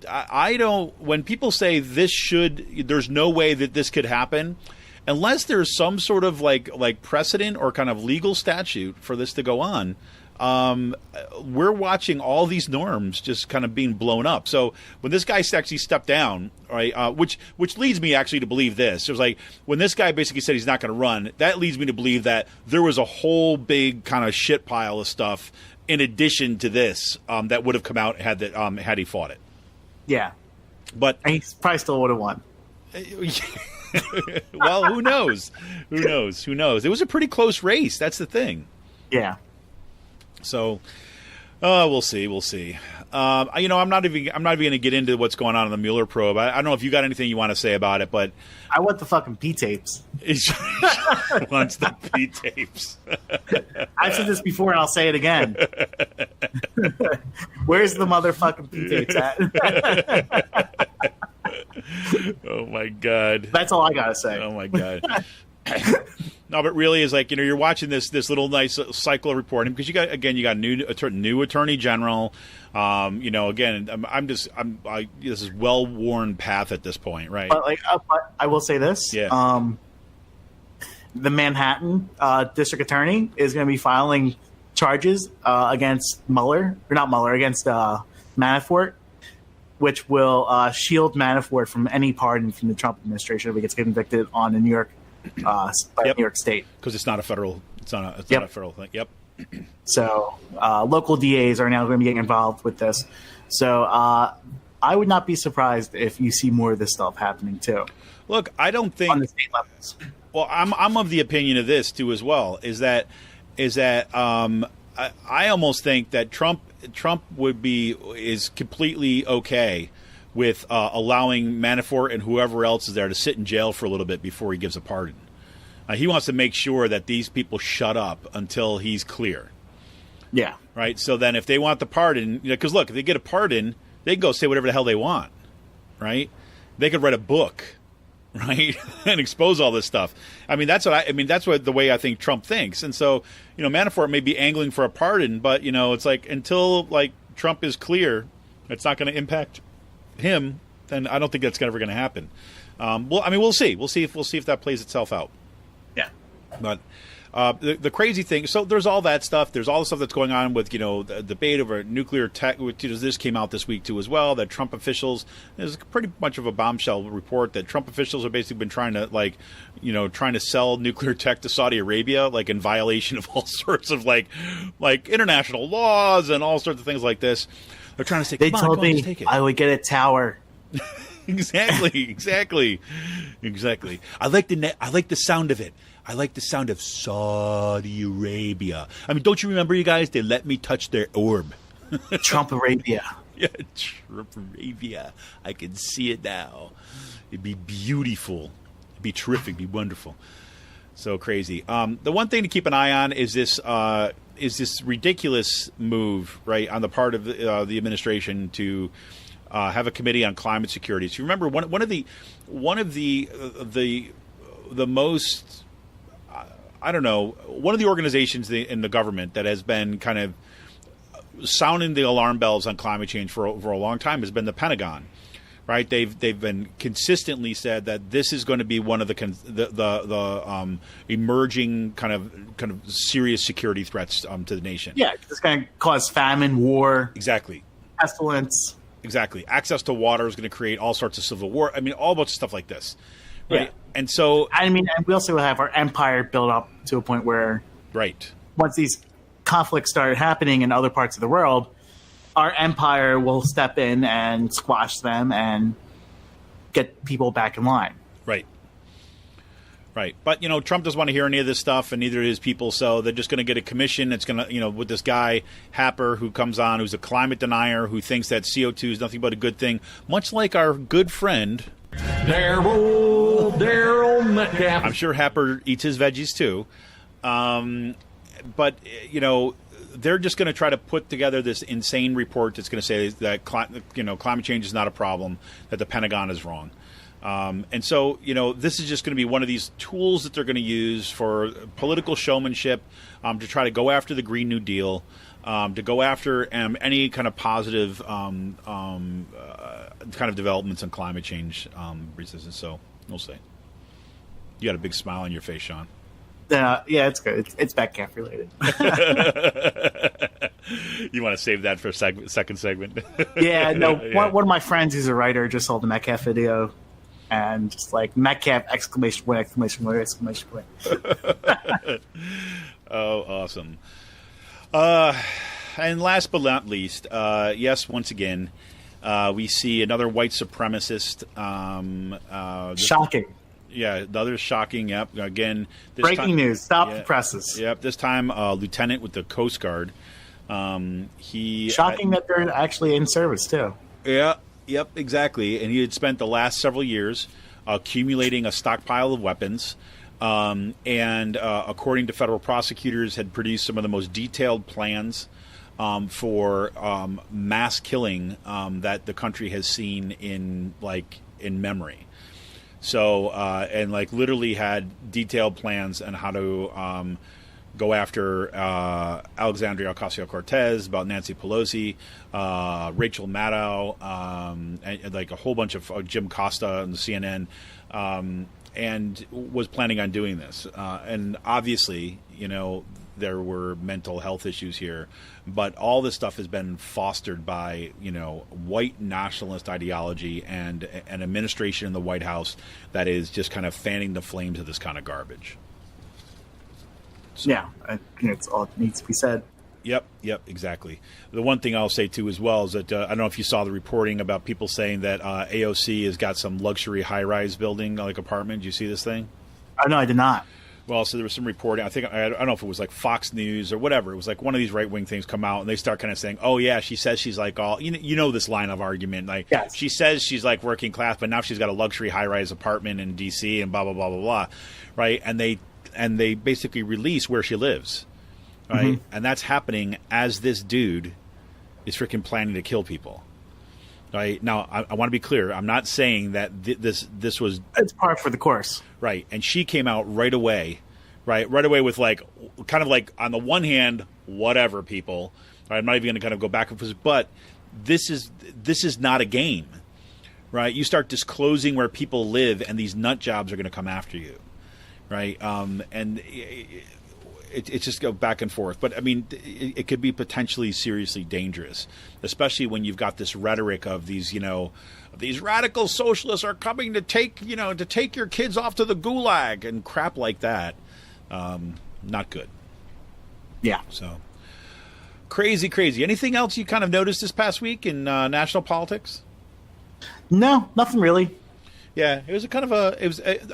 I don't. When people say there's no way that this could happen, unless there's some sort of like precedent or kind of legal statute for this to go on. We're watching all these norms just kind of being blown up. So when this guy actually stepped down, right, which leads me actually to believe this. It was like when this guy basically said he's not going to run, that leads me to believe that there was a whole big kind of shit pile of stuff in addition to this that would have come out had he fought it. Yeah, but he probably still would have won. Well, who knows? Who knows? It was a pretty close race. That's the thing. Yeah. So, we'll see. I'm not even going to get into what's going on in the Mueller probe. I don't know if you got anything you want to say about it, but I want the fucking P tapes. Wants the P tapes. I've said this before, and I'll say it again. Where's the motherfucking P tapes at? Oh my god! That's all I gotta say. Oh my god! No, but really is like, you're watching this little nice cycle of reporting because you got new attorney general. This is well-worn path at this point, right? But I will say this. Yeah. The Manhattan district attorney is going to be filing charges against against Manafort, which will shield Manafort from any pardon from the Trump administration if he gets convicted on the New York New York State, because it's not a federal. It's not a federal thing. Yep. So local DAs are now going to be getting involved with this. So I would not be surprised if you see more of this stuff happening too. Look, I don't think on the state levels. Well, I'm of the opinion of this too as well. Is that I almost think that Trump is completely okay with allowing Manafort and whoever else is there to sit in jail for a little bit before he gives a pardon. He wants to make sure that these people shut up until he's clear. Yeah. Right? So then if they want the pardon, because look, if they get a pardon, they can go say whatever the hell they want. Right? They could write a book, right? And expose all this stuff. That's the way I think Trump thinks. And so, Manafort may be angling for a pardon, but, it's like until Trump is clear, it's not going to impact him, then I don't think that's ever going to happen. We'll see. We'll see if that plays itself out. Yeah. But the crazy thing, so there's all that stuff. There's all the stuff that's going on with, the debate over nuclear tech. This came out this week too as well, that Trump officials, there's pretty much of a bombshell report that Trump officials have basically been trying to sell nuclear tech to Saudi Arabia, in violation of all sorts of like international laws and all sorts of things like this. They're trying to say, they told me I would get a tower. Exactly. I like the sound of it. I like the sound of Saudi Arabia. Don't you remember, you guys? They let me touch their orb. Trump Arabia. Yeah, Trump Arabia. I can see it now. It'd be beautiful. It'd be terrific. It'd be wonderful. So crazy. The one thing to keep an eye on is this ridiculous move, right, on the part of the administration to have a committee on climate security. So you remember one of the most, I don't know, one of the organizations in the government that has been kind of sounding the alarm bells on climate change for a long time has been the Pentagon, right? They've been consistently said that this is going to be one of the emerging kind of serious security threats to the nation. Yeah, it's going to cause famine, war, exactly, pestilence. Exactly. Access to water is going to create all sorts of civil war. I mean, all bunch of stuff like this. Right. Yeah. And so, I mean, and we also have our empire built up to a point where, right, once these conflicts start happening in other parts of the world, our empire will step in and squash them and get people back in line. Right. Right. But, Trump doesn't want to hear any of this stuff, and neither do his people, so they're just going to get a commission. It's going to, with this guy, Happer, who comes on, who's a climate denier, who thinks that CO2 is nothing but a good thing, much like our good friend Daryl Metcalf. I'm sure Happer eats his veggies, too. But, they're just going to try to put together this insane report that's going to say that, climate change is not a problem, that the Pentagon is wrong. And so, this is just going to be one of these tools that they're going to use for political showmanship, to try to go after the Green New Deal, to go after any kind of positive kind of developments in climate change resistance. So we'll see. You got a big smile on your face, Sean. Yeah, it's good. It's Metcalf related. You want to save that for a second segment? Yeah, no. Yeah. One of my friends who's a writer just saw the Metcalf video. And just like Metcalf, exclamation point, exclamation point, exclamation point. Oh, awesome. And last but not least, yes, once again, we see another white supremacist. Shocking. Yeah, another shocking. Yep. Again, breaking news. Stop the presses. Yep. This time, lieutenant with the Coast Guard. Shocking that they're actually in service too. Yeah. Yep, exactly. And he had spent the last several years accumulating a stockpile of weapons, and according to federal prosecutors, had produced some of the most detailed plans for mass killing that the country has seen in memory. So, and literally had detailed plans on how to go after Alexandria Ocasio-Cortez, about Nancy Pelosi, Rachel Maddow, and a whole bunch of Jim Costa on the CNN, and was planning on doing this. And obviously, there were mental health issues here, but all this stuff has been fostered by, white nationalist ideology and an administration in the White House that is just kind of fanning the flames of this kind of garbage. So. Yeah, I think it's all that needs to be said. Yep, exactly. The one thing I'll say, too, as well, is that I don't know if you saw the reporting about people saying that AOC has got some luxury high-rise building, apartment. Did you see this thing? No, I did not. Well, so there was some reporting. I don't know if it was Fox News or whatever. It was one of these right-wing things come out, and they start kind of saying, oh, yeah, she says she's all, this line of argument. Yes. She says she's working class, but now she's got a luxury high-rise apartment in D.C. and blah, blah, blah, blah, blah, right? And they basically release where she lives, right? Mm-hmm. And that's happening as this dude is freaking planning to kill people. Right? Now, I want to be clear. I'm not saying that this was... It's par for the course. Right. And she came out right away, right? Right away with on the one hand, whatever, people. Right? I'm not even going to kind of go back and forth, but this is not a game, right? You start disclosing where people live, and these nut jobs are going to come after you. Right, and it just go back and forth. But I mean, it could be potentially seriously dangerous, especially when you've got this rhetoric of these, these radical socialists are coming to take your kids off to the gulag and crap like that. Not good. Yeah. So crazy. Anything else you kind of noticed this past week in national politics? No, nothing really. Yeah, it was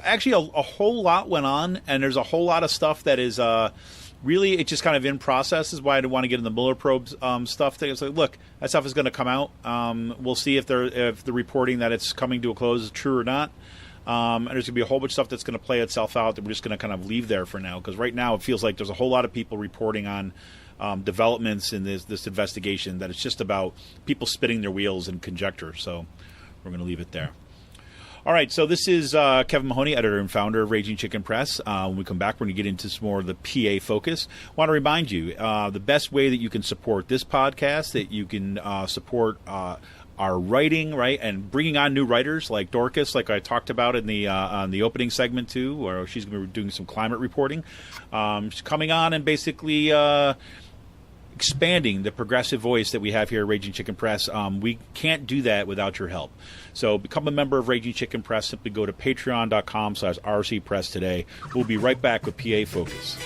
actually a whole lot went on, and there's a whole lot of stuff that is really, it's just kind of in process. Is why I didn't want to get in the Mueller probe stuff. It's look, that stuff is going to come out. We'll see if the reporting that it's coming to a close is true or not. And there's going to be a whole bunch of stuff that's going to play itself out that we're just going to kind of leave there for now, because right now it feels like there's a whole lot of people reporting on developments in this investigation that it's just about people spinning their wheels and conjecture. So we're going to leave it there. All right, so this is Kevin Mahoney, editor and founder of Raging Chicken Press. When we come back, we're going to get into some more of the PA focus. I want to remind you, the best way that you can support this podcast, that you can support our writing, right, and bringing on new writers like Dorcas, like I talked about in the on the opening segment too, where she's going to be doing some climate reporting. She's coming on and basically expanding the progressive voice that we have here at Raging Chicken Press. We can't do that without your help. So become a member of Raging Chicken Press. Simply go to patreon.com/rcpress today. We'll be right back with PA Focus.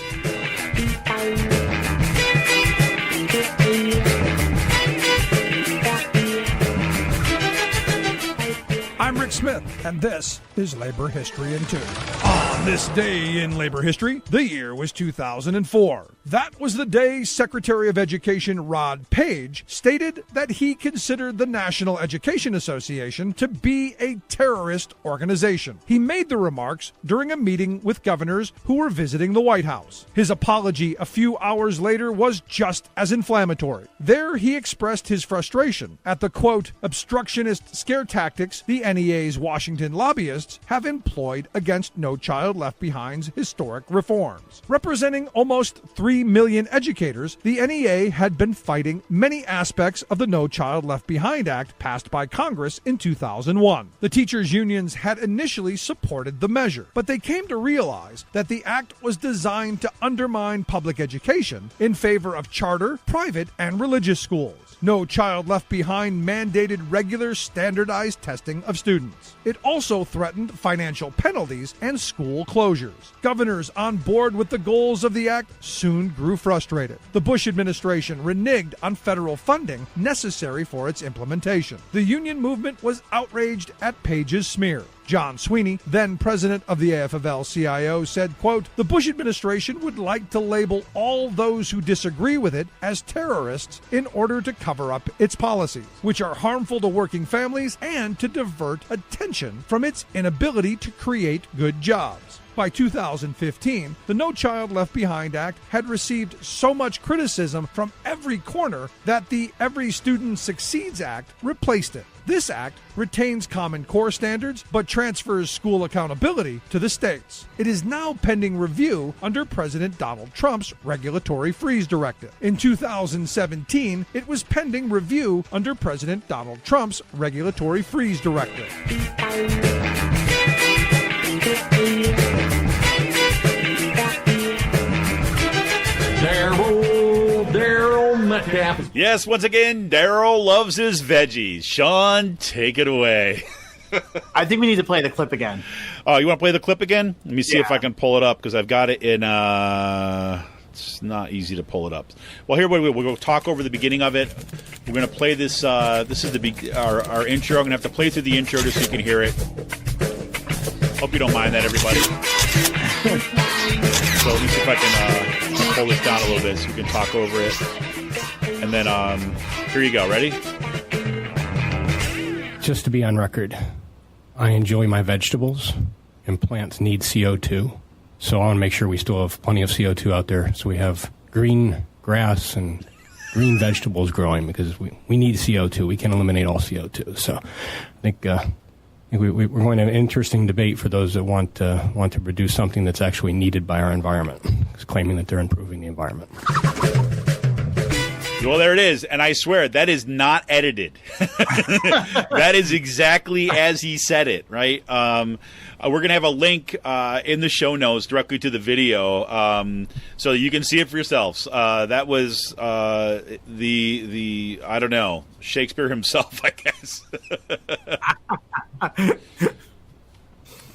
I'm Rick Smith, and this is Labor History in 2. On this day in labor history, the year was 2004. That was the day Secretary of Education Rod Page stated that he considered the National Education Association to be a terrorist organization. He made the remarks during a meeting with governors who were visiting the White House. His apology a few hours later was just as inflammatory. There he expressed his frustration at the, quote, obstructionist scare tactics the NEA's Washington lobbyists have employed against No Child Left Behind's historic reforms. Representing almost 3 million educators, the NEA had been fighting many aspects of the No Child Left Behind Act passed by Congress in 2001. The teachers' unions had initially supported the measure, but they came to realize that the act was designed to undermine public education in favor of charter, private, and religious schools. No Child Left Behind mandated regular standardized testing of students. It also threatened financial penalties and school closures. Governors on board with the goals of the act soon grew frustrated. The Bush administration reneged on federal funding necessary for its implementation. The union movement was outraged at Page's smear. John Sweeney, then president of the AFL-CIO, said, quote, the Bush administration would like to label all those who disagree with it as terrorists in order to cover up its policies, which are harmful to working families and to divert attention from its inability to create good jobs. By 2015, the No Child Left Behind Act had received so much criticism from every corner that the Every Student Succeeds Act replaced it. This act retains Common Core standards but transfers school accountability to the states. It is now pending review under President Donald Trump's Regulatory Freeze Directive. In 2017, it was pending review under President Donald Trump's Regulatory Freeze Directive. Daryl Metcalf. Yes, once again, Daryl loves his veggies. Sean, take it away. I think we need to play the clip again. Oh, you want to play the clip again? Let me see if I can pull it up, because I've got it in... it's not easy to pull it up. Well, here we'll go talk over the beginning of it. We're going to play this. This is our intro. I'm going to have to play through the intro just so you can hear it. Hope you don't mind that, everybody. So let me see if I can pull this down a little bit so we can talk over it. And then here you go. Ready? Just to be on record, I enjoy my vegetables, and plants need CO2. So I want to make sure we still have plenty of CO2 out there, so we have green grass and green vegetables growing, because we need CO2. We can't eliminate all CO2. So I think we're going to have an interesting debate for those that want to produce something that's actually needed by our environment, claiming that they're improving the environment. Well, there it is, and I swear that is not edited. That is exactly as he said it, right? We're going to have a link in the show notes directly to the video, so you can see it for yourselves. That was the I don't know, Shakespeare himself, I guess.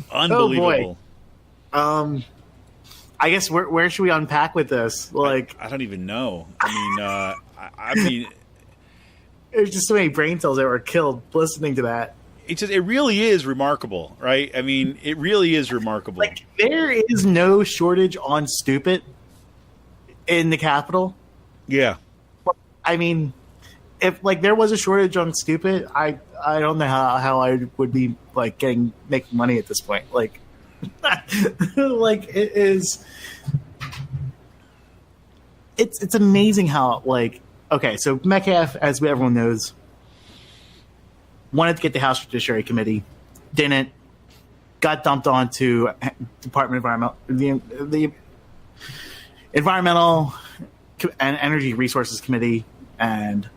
Unbelievable. Oh boy. I guess where should we unpack with this? Like, I don't even know. I mean, there's just so many brain cells that were killed listening to that. It really is remarkable, right? I mean, it really is remarkable. Like, there is no shortage on stupid in the Capitol. Yeah. I mean, if like there was a shortage on stupid, I don't know how I would be like making money at this point. Like, like it is. It's amazing how, like, okay, so Metcalf, as everyone knows, wanted to get the House Judiciary Committee, didn't, got dumped onto Department of the Environmental and Energy Resources Committee, and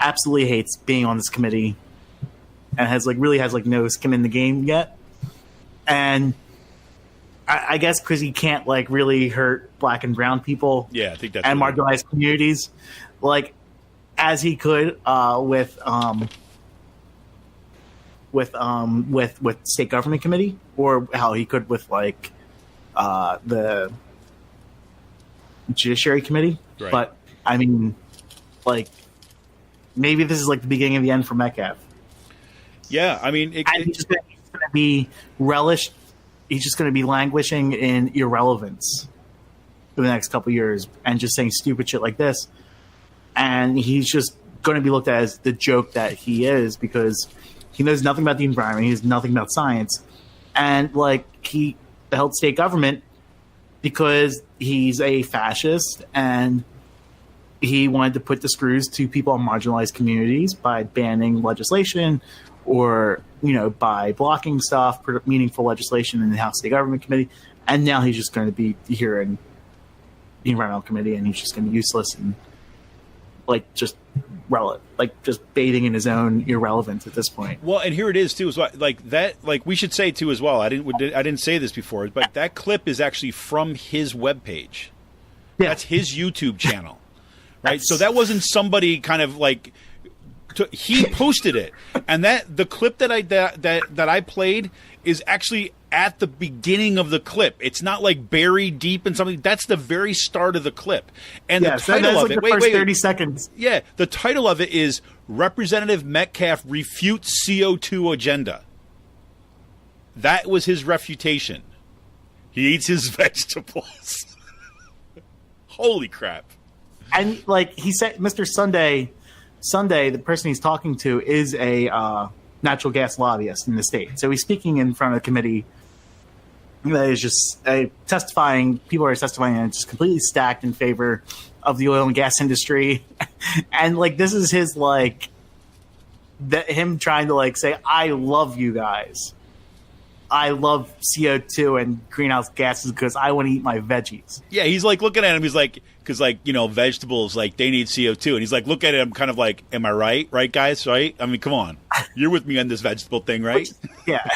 absolutely hates being on this committee and really has no skin in the game yet. And I guess because he can't really hurt black and brown people, I think that's and marginalized communities, as he could with state government committee, or how he could with the judiciary committee. Right. But I mean, maybe this is the beginning of the end for Metcalf. Yeah, I mean, he's just going to be relished. He's just going to be languishing in irrelevance for the next couple of years and just saying stupid shit like this. And he's just going to be looked at as the joke that he is, because he knows nothing about the environment. He knows nothing about science. And he held state government because he's a fascist and he wanted to put the screws to people in marginalized communities by banning legislation or, by blocking stuff, meaningful legislation in the House State Government Committee. And now he's just going to be here in the Environmental Committee, and he's just going to be useless and just bathing in his own irrelevance at this point. Well, and here it is too, as well. We should say too as well. I didn't say this before, but that clip is actually from his webpage. Yeah. That's his YouTube channel, right? So that wasn't somebody kind of he posted it, and the clip that I played is actually at the beginning of the clip. It's not buried deep in something. That's the very start of the clip. And the title of it, wait, 30 seconds. Yeah, the title of it is Representative Metcalf Refutes CO2 Agenda. That was his refutation. He eats his vegetables. Holy crap. And he said, Mr. Sunday, the person he's talking to is a natural gas lobbyist in the state. So he's speaking in front of a committee that is just testifying. People are testifying, and it's just completely stacked in favor of the oil and gas industry. And this is his him trying to say, I love you guys. I love CO2 and greenhouse gases because I want to eat my veggies. Yeah, he's looking at him. He's because vegetables, they need CO2. And he's looking at him kind of am I right? Right, guys? Right? I mean, come on. You're with me on this vegetable thing, right? Yeah.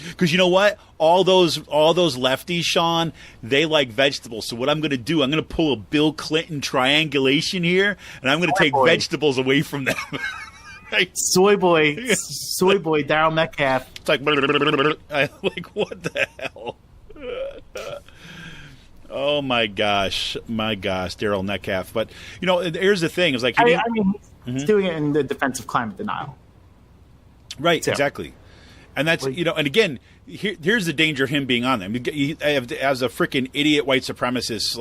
Because you know what? All those lefties, Sean, they like vegetables. So what I'm going to do, I'm going to pull a Bill Clinton triangulation here, and I'm going to take vegetables away from them. Right? Soy boy, Daryl Metcalf. It's what the hell? Oh my gosh, Daryl Metcalf. But here's the thing: is he's doing it in the defense of climate denial. Right, so. Exactly. And that's and again, here's the danger of him being on them. As a freaking idiot white supremacist,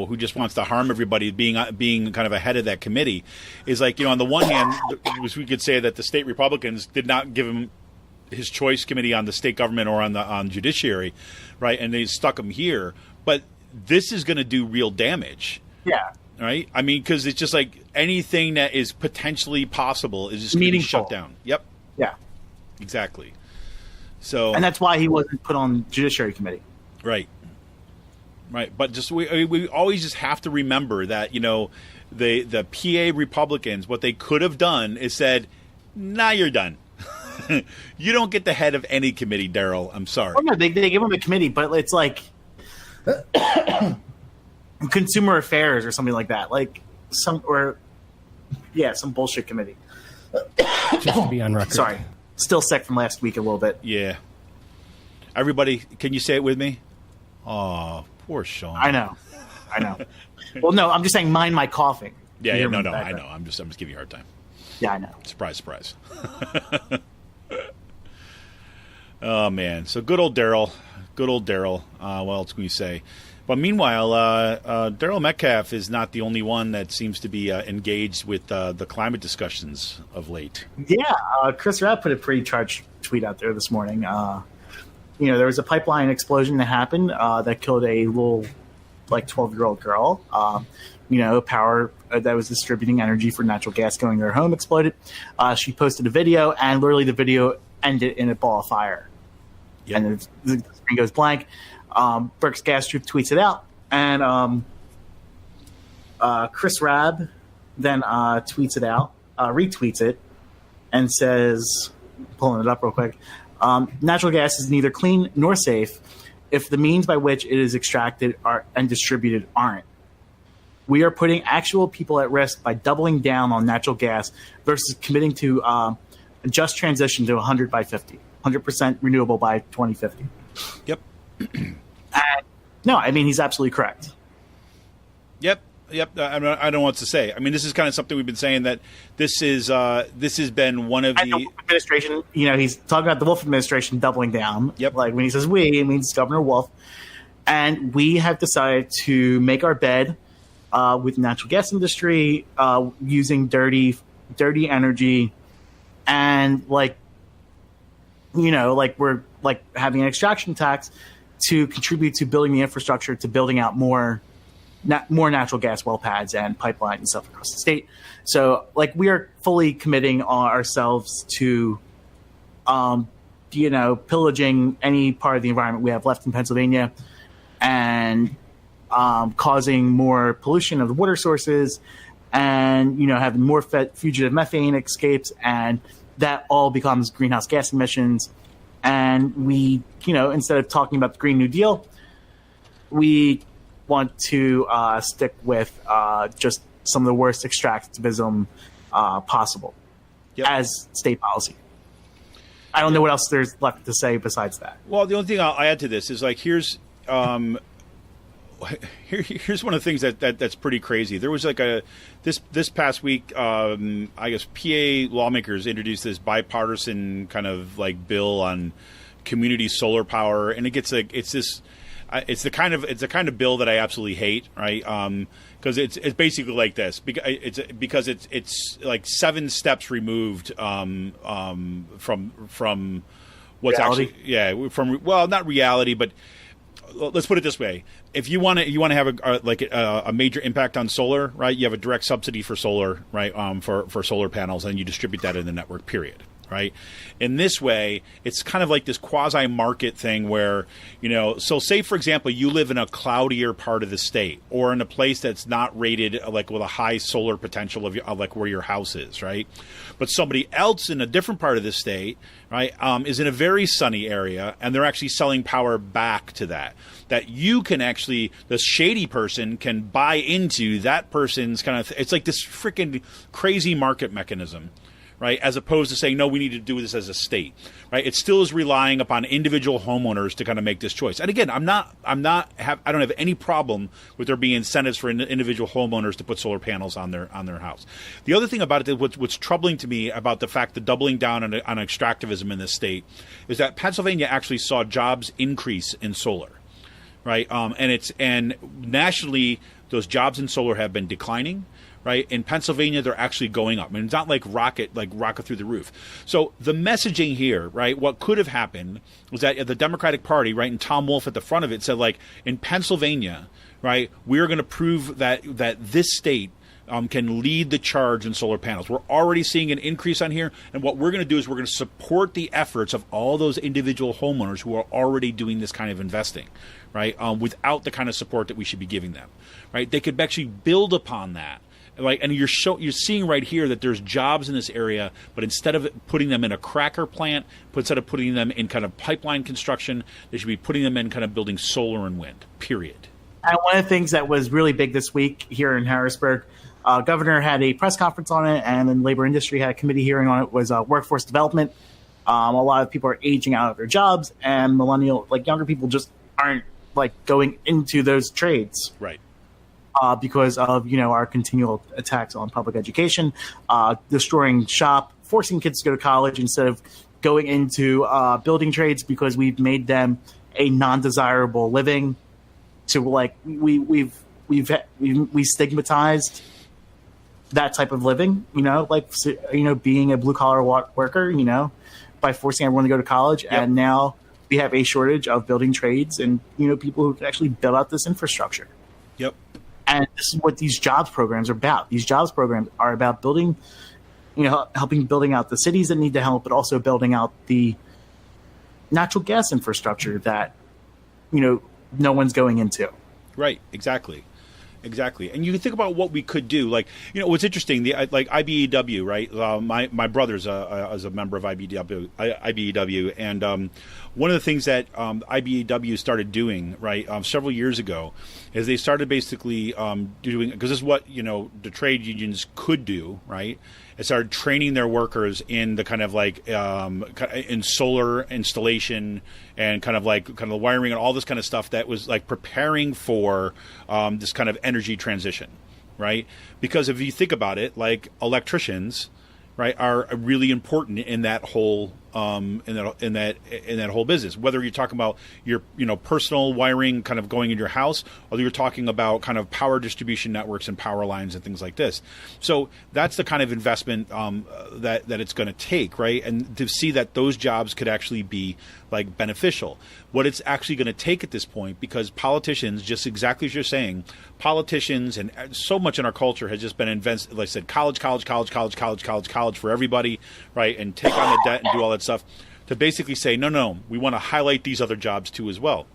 who just wants to harm everybody, being kind of ahead of that committee, is on the one hand, we could say that the state Republicans did not give him his choice committee on the state government or on judiciary, right? And they stuck him here, but this is going to do real damage. Yeah. Right. I mean, because it's just anything that is potentially possible is just going to be shut down. Yep. Yeah. Exactly. So, and that's why he wasn't put on Judiciary Committee. Right. But just we always just have to remember that the PA Republicans, what they could have done is said, "Nah, you're done. You don't get the head of any committee, Daryl. I'm sorry." Oh, no, they give him a committee, but it's consumer affairs or something like that, some bullshit committee. Just to be on record. Sorry. Still sick from last week a little bit. Yeah. Everybody, can you say it with me? Oh, poor Sean. I know. Well, no, I'm just saying mind my coughing. Yeah, I know. I'm just giving you a hard time. Yeah, I know. Surprise. Oh, man. So good old Daryl. What else can we say? But meanwhile, Daryl Metcalf is not the only one that seems to be engaged with the climate discussions of late. Yeah, Chris Rapp put a pretty charged tweet out there this morning. There was a pipeline explosion that happened that killed a little, 12-year-old girl. Power that was distributing energy for natural gas going to her home exploded. She posted a video, and literally the video ended in a ball of fire. Yep. And the screen goes blank. Berks Gas Troop tweets it out, and Chris Rabb then tweets it out, retweets it, and says, pulling it up real quick, natural gas is neither clean nor safe if the means by which it is extracted and distributed aren't. We are putting actual people at risk by doubling down on natural gas versus committing to a just transition to 100 by 50, 100% renewable by 2050. Yep. No, I mean, he's absolutely correct. Yep. I don't know what to say. I mean, this is kind of something we've been saying, that this has been one of the Wolf administration. He's talking about the Wolf administration doubling down. Yep. Like when he says we, it means Governor Wolf. And we have decided to make our bed with the natural gas industry, using dirty energy, and we're having an extraction tax to contribute to building the infrastructure, to building out more natural gas well pads and pipelines and stuff across the state. So we are fully committing ourselves to, pillaging any part of the environment we have left in Pennsylvania, and causing more pollution of the water sources, and having more fugitive methane escapes, and that all becomes greenhouse gas emissions. And we, instead of talking about the Green New Deal, we want to stick with just some of the worst extractivism possible as state policy. I don't know what else there's left to say besides that. Well, the only thing I'll add to this is here's one of the things that's pretty crazy. There was this past week, I guess PA lawmakers introduced this bipartisan kind of bill on community solar power, and it's the kind of bill that I absolutely hate, right? Because it's basically like this, because it's like 7 steps removed from what's reality? Not reality, but let's put it this way: if you want to have a major impact on solar, right? You have a direct subsidy for solar, right? For solar panels, and you distribute that in the network. Period. Right. In this way, it's kind of like this quasi market thing where, so say, for example, you live in a cloudier part of the state, or in a place that's not rated with a high solar potential of where your house is. Right. But somebody else in a different part of the state, right, is in a very sunny area, and they're actually selling power back to that you can actually, the shady person can buy into that person's kind of, it's like this freaking crazy market memechanism. Right, as opposed to saying, no, we need to do this as a state, right? It still is relying upon individual homeowners to kind of make this choice. And again, I don't have any problem with there being incentives for individual homeowners to put solar panels on their house. The other thing about it, what's troubling to me about the fact that doubling down on extractivism in this state, is that Pennsylvania actually saw jobs increase in solar, right? And nationally, those jobs in solar have been declining. Right. In Pennsylvania, they're actually going up. I mean, it's not like rocket through the roof. So the messaging here, right, what could have happened was that the Democratic Party, right, and Tom Wolf at the front of it said, in Pennsylvania, right, we're going to prove that this state can lead the charge in solar panels. We're already seeing an increase on here. And what we're going to do is we're going to support the efforts of all those individual homeowners who are already doing this kind of investing, right, without the kind of support that we should be giving them. Right. They could actually build upon that. And you're seeing right here that there's jobs in this area, but instead of putting them in a cracker plant, instead of putting them in kind of pipeline construction, they should be putting them in kind of building solar and wind, period. And one of the things that was really big this week here in Harrisburg, Governor had a press conference on it, and then labor industry had a committee hearing on it, was workforce development. A lot of people are aging out of their jobs, and younger people just aren't going into those trades. Right. Because of our continual attacks on public education, destroying SHOP, forcing kids to go to college instead of going into building trades because we've made them a non-desirable living. So we stigmatized that type of living, being a blue collar worker, by forcing everyone to go to college, Yep. And now we have a shortage of building trades and people who can actually build out this infrastructure. Yep. And this is what these jobs programs are about. These jobs programs are about building, building out the cities that need the help, but also building out the natural gas infrastructure that, no one's going into. Right. Exactly. Exactly. And you can think about what we could do. Like, what's interesting, like IBEW, right? My brother's is a member of IBEW. And one of the things that IBEW started doing, right, several years ago, is they started basically doing, because this is what, the trade unions could do, right? It started training their workers in the kind of like in solar installation and kind of the wiring and all this kind of stuff that was like preparing for this kind of energy transition, right? Because if you think about it, like electricians, right, are really important in that whole in that whole business. Whether you're talking about your personal wiring kind of going in your house, or you're talking about kind of power distribution networks and power lines and things like this. So that's the kind of investment that it's going to take, right? And to see that those jobs could actually be like beneficial. What it's actually going to take at this point, because politicians, just exactly as you're saying, politicians and so much in our culture has just been invested, like I said, college for everybody, right? And take on the debt and do all that stuff, to basically say, no, we want to highlight these other jobs too as well.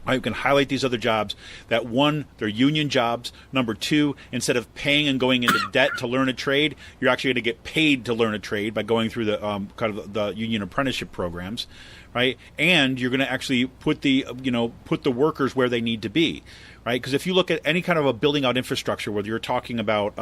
Right, you can highlight these other jobs that, one, they're union jobs. Number two, instead of paying and going into debt to learn a trade, you're actually going to get paid to learn a trade by going through the kind of the union apprenticeship programs, right? And you're going to actually put the workers where they need to be, right? Because if you look at any kind of a building out infrastructure, whether you're talking about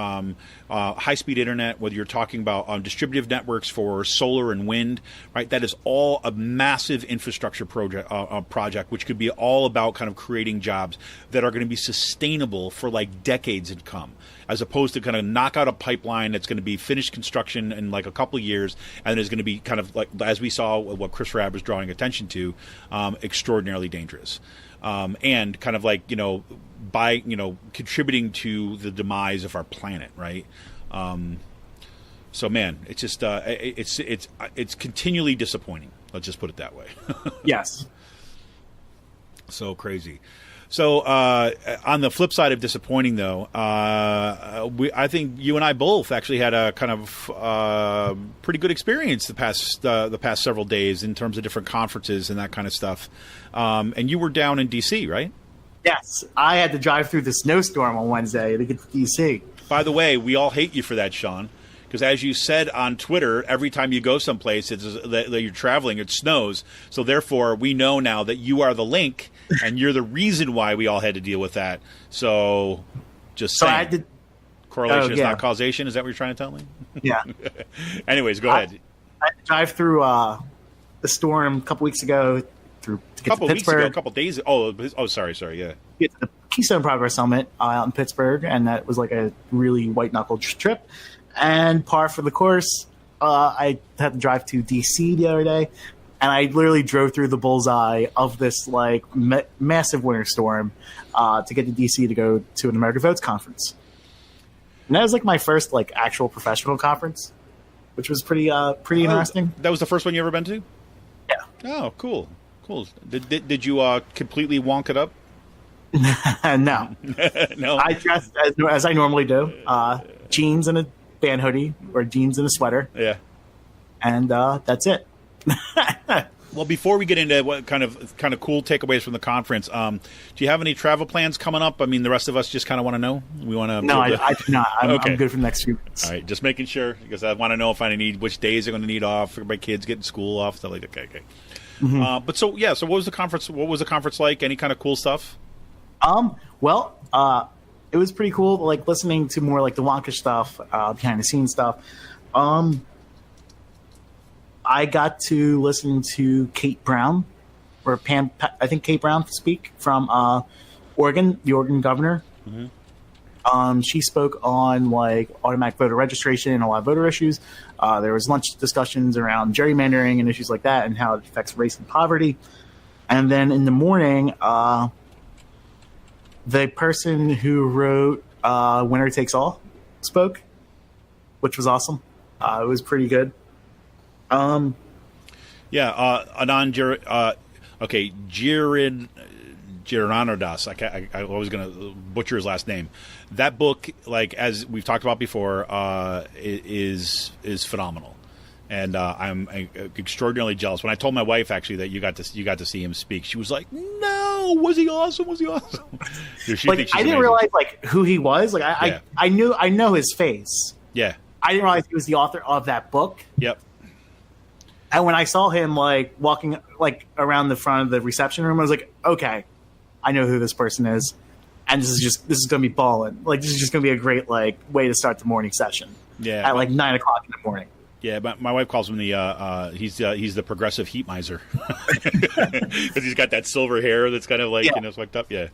high-speed internet, whether you're talking about distributive networks for solar and wind, right? That is all a massive infrastructure project, which could be all about kind of creating jobs that are going to be sustainable for like decades to come, as opposed to kind of knock out a pipeline that's going to be finished construction in like a couple of years, and is going to be kind of like, as we saw what Chris Rabb was drawing attention to, extraordinarily dangerous. And kind of like, by, contributing to the demise of our planet, right? So man, it's just, it's continually disappointing. Let's just put it that way. Yes. So crazy. So on the flip side of disappointing, though, I think you and I both actually had a kind of pretty good experience the past several days in terms of different conferences and that kind of stuff. And you were down in D.C., right? Yes, I had to drive through the snowstorm on Wednesday to get to D.C. By the way, we all hate you for that, Sean. Because as you said on Twitter, every time you go someplace that you're traveling, it snows. So therefore, we know now that you are the link, and you're the reason why we all had to deal with that. So just saying. Correlation is not causation. Is that what you're trying to tell me? Yeah. Anyways, go ahead. I had to drive through the storm a couple weeks ago to get to Pittsburgh. A couple days ago. Oh, sorry, yeah. Get to the Keystone Progress Summit out in Pittsburgh, and that was like a really white-knuckle trip. And par for the course, I had to drive to D.C. the other day, and I literally drove through the bullseye of this like massive winter storm to get to D.C. to go to an America Votes conference. And that was like my first like actual professional conference, which was pretty interesting. That was the first one you ever been to? Yeah. Oh, cool. Did you completely wonk it up? No. No. I dressed as I normally do. Jeans and a band hoodie, or jeans and a sweater. Yeah. And that's it. Well, before we get into what kind of cool takeaways from the conference, do you have any travel plans coming up? I mean, the rest of us just kind of want to know. We want to. No, I do not. Okay. I'm good for the next few weeks. All right, just making sure, because I want to know if I need which days they're going to need off for my kids getting school off. Stuff like that. Okay. Mm-hmm. So what was the conference? What was the conference like? Any kind of cool stuff? Well, it was pretty cool, like listening to more like the Wonka stuff, behind the scenes stuff. I got to listen to Kate Brown, or Pam, I think Kate Brown speak from Oregon, the Oregon governor. Mm-hmm. She spoke on like automatic voter registration and a lot of voter issues. There was lunch discussions around gerrymandering and issues like that, and how it affects race and poverty. And then in the morning, the person who wrote Winner Takes All spoke, which was awesome. It was pretty good. Anand Giranodas. I was going to butcher his last name. That book, like as we've talked about before, is phenomenal, and I'm extraordinarily jealous. When I told my wife actually that you got to see him speak, she was like, "No, "Oh, was he awesome? Was he awesome?" Like, I didn't realize like who he was. Like I know his face. Yeah. I didn't realize he was the author of that book. Yep. And when I saw him like walking like around the front of the reception room, I was like, okay, I know who this person is, and this is gonna be balling. Like, this is just gonna be a great like way to start the morning session. Yeah. At like 9 o'clock in the morning. Yeah, but my wife calls him the he's the progressive heat miser because he's got that silver hair that's kind of like swept up. Yeah.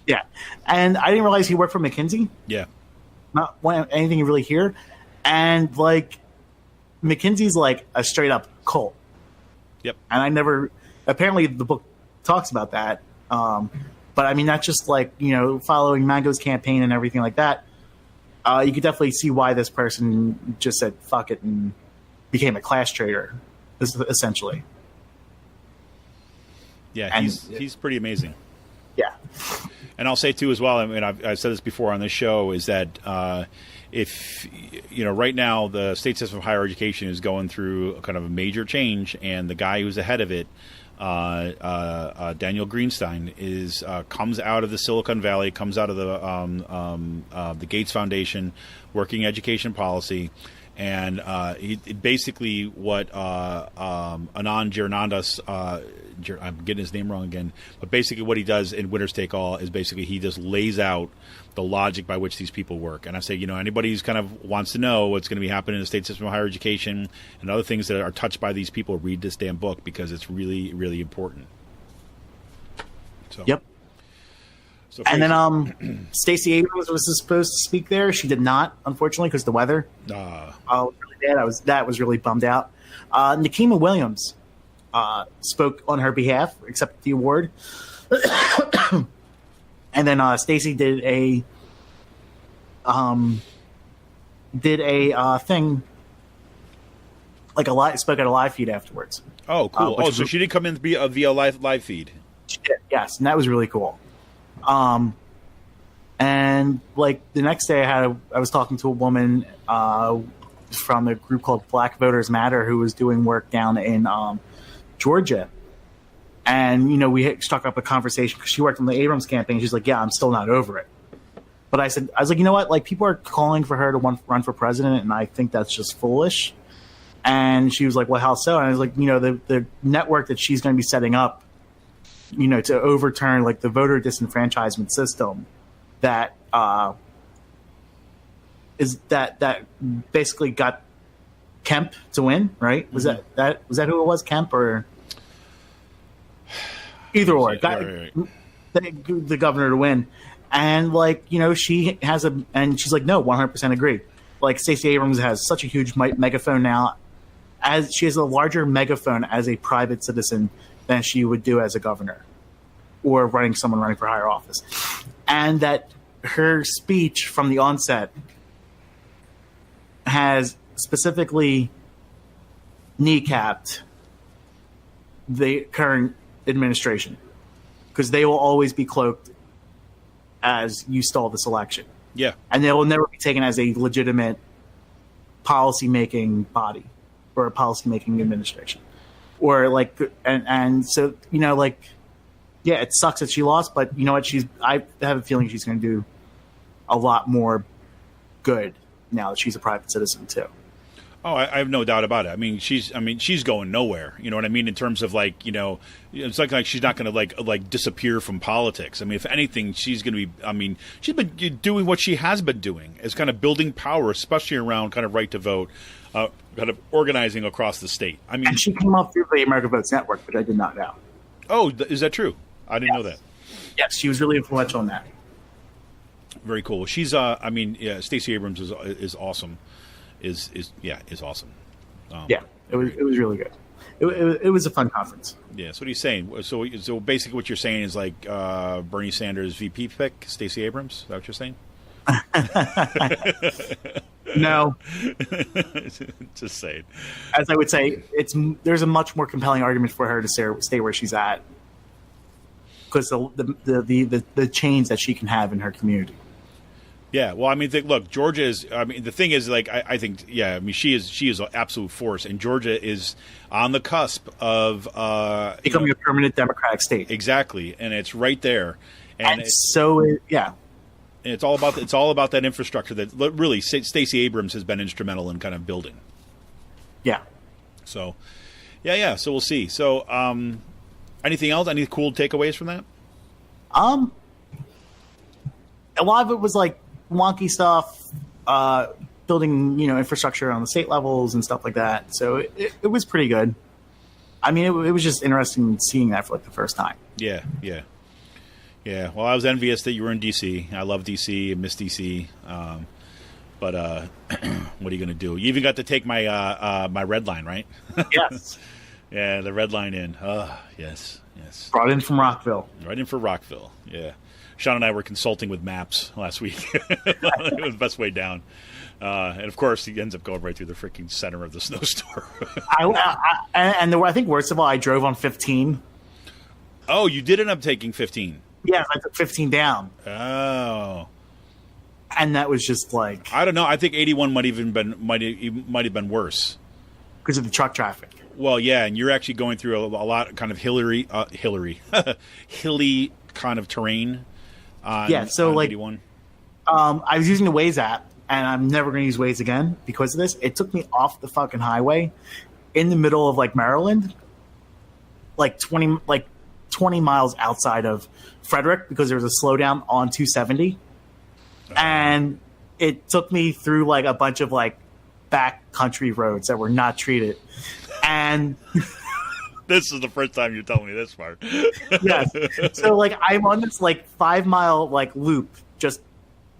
Yeah, and I didn't realize he worked for McKinsey. Yeah. Not anything you really hear, and like McKinsey's like a straight up cult. Yep. And I never. Apparently, the book talks about that. But I mean, that's just like following Mango's campaign and everything like that. You could definitely see why this person just said "fuck it" and became a class trader, essentially. Yeah, and he's pretty amazing. Yeah. And I'll say too as well. I mean, I've said this before on this show is that if right now the state system of higher education is going through a kind of a major change, and the guy who's ahead of it, Daniel Greenstein, comes out of the Silicon Valley, comes out of the Gates Foundation, working education policy, and basically what Anand Giranandas, I'm getting his name wrong again, but basically what he does in Winners Take All is basically he just lays out the logic by which these people work. And I say, anybody who's kind of wants to know what's going to be happening in the state system of higher education and other things that are touched by these people, read this damn book because it's really, really important. So. Yep. So and then Stacey Abrams was supposed to speak there. She did not, unfortunately, because the weather. Was really bad. That was really bummed out. Nikema Williams spoke on her behalf, accepted the award. And then Stacey did a thing, like spoke at a live feed afterwards. Oh, cool! So she did come in via live feed. She did, yes, and that was really cool. And like the next day, I was talking to a woman from a group called Black Voters Matter who was doing work down in Georgia. And, we struck up a conversation because she worked on the Abrams campaign. She's like, yeah, I'm still not over it. But I was like, you know what? Like, people are calling for her to run for president, and I think that's just foolish. And she was like, well, how so? And I was like, the network that she's going to be setting up, to overturn, like, the voter disenfranchisement system that basically got Kemp to win, right? Was that who it was, Kemp or... Either or, right. The governor to win, and she has and she's like, no, 100% agree. Like Stacey Abrams has such a huge megaphone now, as she has a larger megaphone as a private citizen than she would do as a governor, or someone running for higher office, and that her speech from the onset has specifically kneecapped the current administration, because they will always be cloaked as you stole this election. Yeah. And they will never be taken as a legitimate policy-making body or a policy-making administration. Or so, yeah, it sucks that she lost, but you know what? I have a feeling she's going to do a lot more good now that she's a private citizen too. Oh, I have no doubt about it. I mean, she's going nowhere. You know what I mean? In terms of it's like she's not going to like disappear from politics. I mean, if anything, she's going to be. I mean, she's been doing what she has been doing, is kind of building power, especially around kind of right to vote, kind of organizing across the state. I mean, and she came up through the America Votes Network, which I did not know. Oh, is that true? I didn't know that. Yes, she was really influential in that. Very cool. She's. Stacey Abrams is awesome. Is awesome. It was really good. It was a fun conference. Yeah. So what are you saying? So basically, what you're saying is like Bernie Sanders VP pick, Stacey Abrams. Is that what you're saying? No. Just saying. As I would say, there's a much more compelling argument for her to stay where she's at, because the change that she can have in her community. Yeah, well, I mean, look, Georgia is. I mean, the thing is, like, I think, yeah, I mean, she is an absolute force, and Georgia is on the cusp of becoming a permanent Democratic state. Exactly, and it's right there, and yeah. And it's all about that infrastructure that really Stacey Abrams has been instrumental in kind of building. Yeah. So, yeah. So we'll see. So, anything else? Any cool takeaways from that? A lot of it was like wonky stuff, building, infrastructure on the state levels and stuff like that. So it was pretty good. I mean, it was just interesting seeing that for like the first time. Yeah. Well, I was envious that you were in D.C. I love D.C. I miss D.C. But what are you going to do? You even got to take my my red line, right? Yes. Yeah, the red line in. Oh, yes. Brought in from Rockville. Right in for Rockville, yeah. Sean and I were consulting with maps last week. It was the best way down. And, of course, he ends up going right through the freaking center of the snowstorm. I think, worst of all, I drove on 15. Oh, you did end up taking 15. Yes, I took 15 down. Oh. And that was just like... I don't know. I think 81 might have been worse. Because of the truck traffic. Well, yeah, and you're actually going through a lot of kind of hilly kind of terrain. On 81. I was using the Waze app, and I'm never going to use Waze again because of this. It took me off the fucking highway in the middle of like Maryland, like 20 miles outside of Frederick because there was a slowdown on 270, and it took me through like a bunch of like back country roads that were not treated, and. This is the first time you're telling me this part. Yes. So like I'm on this like 5 mile like loop just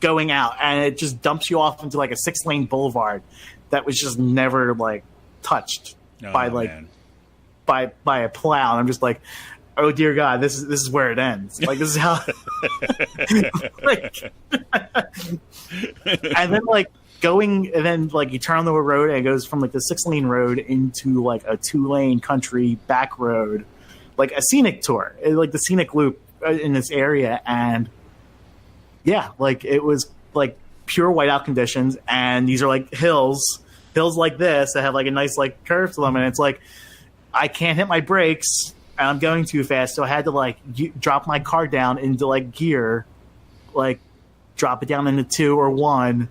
going out, and it just dumps you off into like a 6-lane boulevard that was just never like touched by a plow. And I'm just like, oh dear God, this is where it ends. Like this is how and then like going, and then like you turn on the road and it goes from like the 6-lane road into like a 2-lane country back road, like a scenic tour, like the scenic loop in this area. And yeah, like it was like pure whiteout conditions, and these are like hills like this that have like a nice like curve to them, and it's like I can't hit my brakes and I'm going too fast, so I had to like drop my car down into like gear, like drop it down into 2 or 1.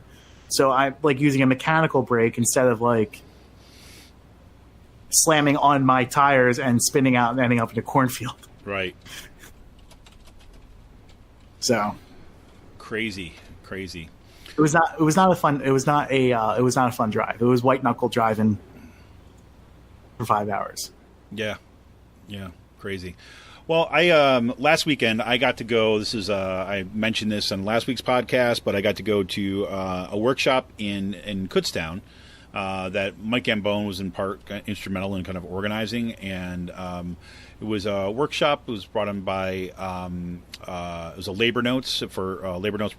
So I'm like using a mechanical brake instead of like slamming on my tires and spinning out and ending up in a cornfield. Right. So crazy. It was not a fun drive. It was white knuckle driving for 5 hours. Yeah. Crazy. Well, I last weekend I got to go. This is I mentioned this on last week's podcast, but I got to go to a workshop in Kutztown that Mike Gambone was in part instrumental in kind of organizing, and it was a workshop. It was brought in by it was a labor notes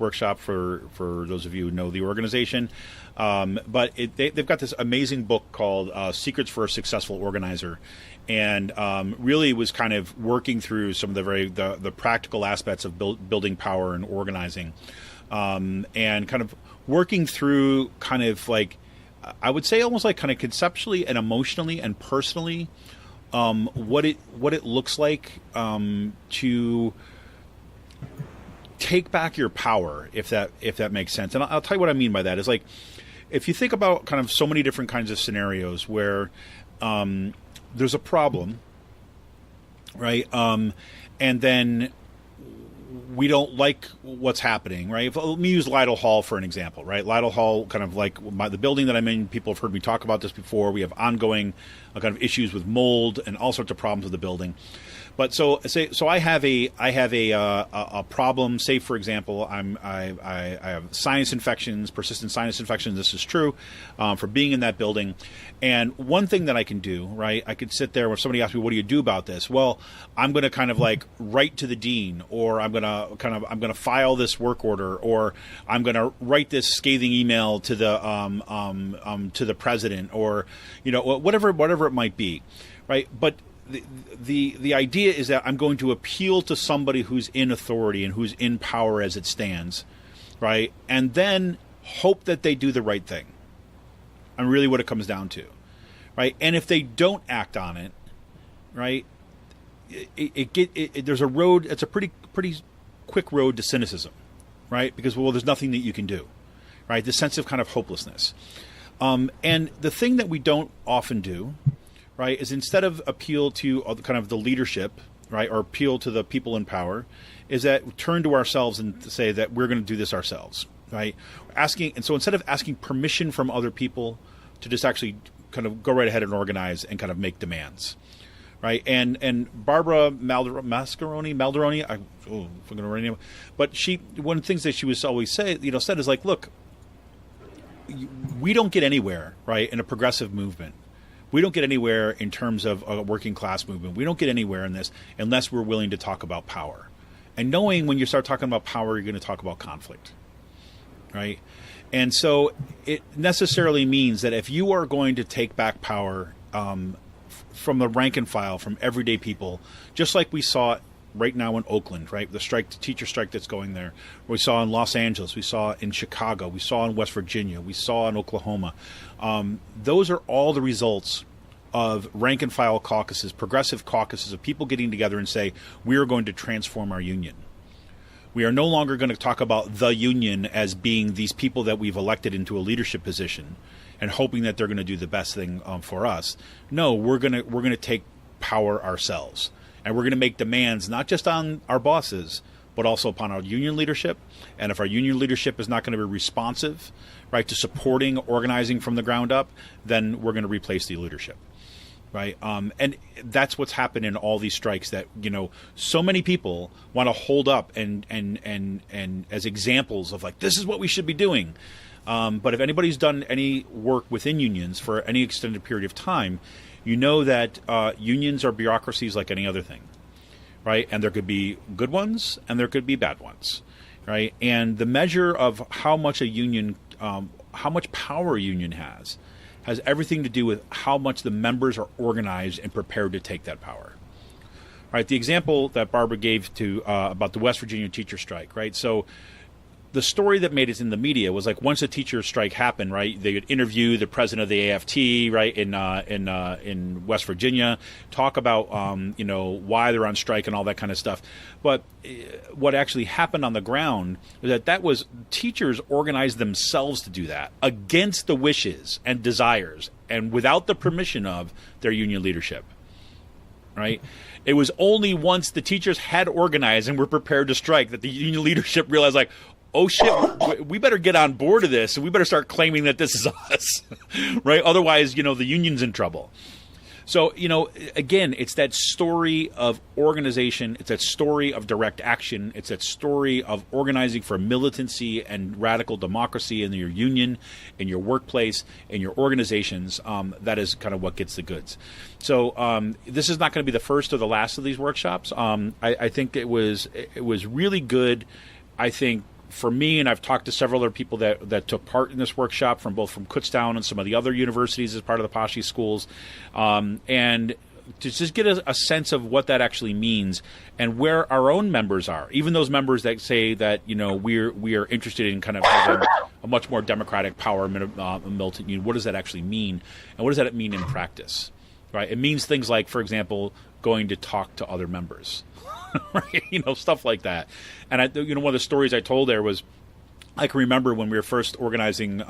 workshop for those of you who know the organization. But they've got this amazing book called Secrets for a Successful Organizer. And really was kind of working through some of the practical aspects of building power and organizing, and kind of working through kind of like I would say almost like kind of conceptually and emotionally and personally what it looks like to take back your power, if that makes sense. And I'll tell you what I mean by that is like if you think about kind of so many different kinds of scenarios where there's a problem, right? And then we don't like what's happening, right? Let me use Lytle Hall for an example, right? Lytle Hall, kind of like the building that I'm in, people have heard me talk about this before. We have ongoing kind of issues with mold and all sorts of problems with the building. But so I have a problem. Say for example, I have sinus infections, persistent sinus infections. This is true for being in that building. And one thing that I can do, right? I could sit there when somebody asks me, "What do you do about this?" Well, I'm going to kind of like write to the dean, or I'm going to file this work order, or I'm going to write this scathing email to the president, or whatever it might be, right? But the idea is that I'm going to appeal to somebody who's in authority and who's in power as it stands, right? And then hope that they do the right thing. And really what it comes down to, right? And if they don't act on it, right, there's a road. It's a pretty quick road to cynicism, right? Because, well, there's nothing that you can do, right? The sense of kind of hopelessness. And the thing that we don't often do, right, is instead of appeal to kind of the leadership, right, or appeal to the people in power, is that we turn to ourselves and say that we're going to do this ourselves, right? And so instead of asking permission from other people to just actually kind of go right ahead and organize and kind of make demands, right? And Barbara Malderoni, I'm going to run name, but one of the things that she was always said is like, look, we don't get anywhere, right, in a progressive movement. We don't get anywhere in terms of a working class movement. We don't get anywhere in this unless we're willing to talk about power. And knowing when you start talking about power, you're going to talk about conflict, right? And so it necessarily means that if you are going to take back power from the rank and file, from everyday people, just like we saw right now in Oakland, right? The teacher strike that's going there. We saw in Los Angeles, we saw in Chicago, we saw in West Virginia, we saw in Oklahoma. Those are all the results of rank and file caucuses, progressive caucuses of people getting together and say, we are going to transform our union. We are no longer going to talk about the union as being these people that we've elected into a leadership position and hoping that they're going to do the best thing for us. No, we're going to take power ourselves. And we're going to make demands not just on our bosses, but also upon our union leadership. And if our union leadership is not going to be responsive, right, to supporting organizing from the ground up, then we're going to replace the leadership, right? And that's what's happened in all these strikes that, so many people want to hold up and as examples of like, this is what we should be doing. But if anybody's done any work within unions for any extended period of time, you know that unions are bureaucracies like any other thing, right? And there could be good ones and there could be bad ones, right? And the measure of how much a union, how much power a union has everything to do with how much the members are organized and prepared to take that power, right? The example that Barbara gave to about the West Virginia teacher strike, right? So the story that made it in the media was like once a teacher strike happened, right, they would interview the president of the AFT, right, in West Virginia, talk about why they're on strike and all that kind of stuff. But what actually happened on the ground was that was teachers organized themselves to do that against the wishes and desires and without the permission of their union leadership, right? It was only once the teachers had organized and were prepared to strike that the union leadership realized, like, oh shit, we better get on board of this and we better start claiming that this is us, right? Otherwise, the union's in trouble. So, again, it's that story of organization. It's that story of direct action. It's that story of organizing for militancy and radical democracy in your union, in your workplace, in your organizations. That is kind of what gets the goods. So this is not going to be the first or the last of these workshops. I think it was really good. I think for me, and I've talked to several other people that took part in this workshop from Kutztown and some of the other universities as part of the Paschi schools, and to just get a sense of what that actually means and where our own members are, even those members that say that we are interested in kind of having a much more democratic power militant union. What does that actually mean, and what does that mean in practice? Right? It means things like, for example, going to talk to other members. Right, stuff like that. And one of the stories I told there was, I can remember when we were first organizing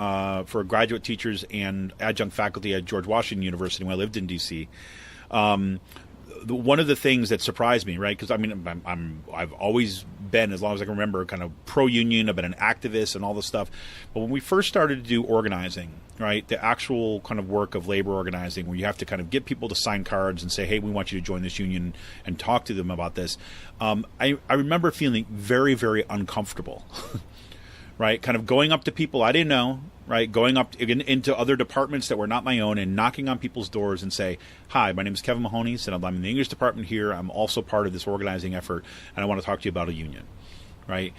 for graduate teachers and adjunct faculty at George Washington University when I lived in D.C. One of the things that surprised me, right? Because I've always been, as long as I can remember, kind of pro-union. I've been an activist and all this stuff. But when we first started to do organizing, right, the actual kind of work of labor organizing, where you have to kind of get people to sign cards and say, hey, we want you to join this union and talk to them about this. I remember feeling very, very uncomfortable, right? Kind of going up to people I didn't know, right? Going up into other departments that were not my own and knocking on people's doors and say, hi, my name is Kevin Mahoney, and I'm in the English department here. I'm also part of this organizing effort, and I want to talk to you about a union, right?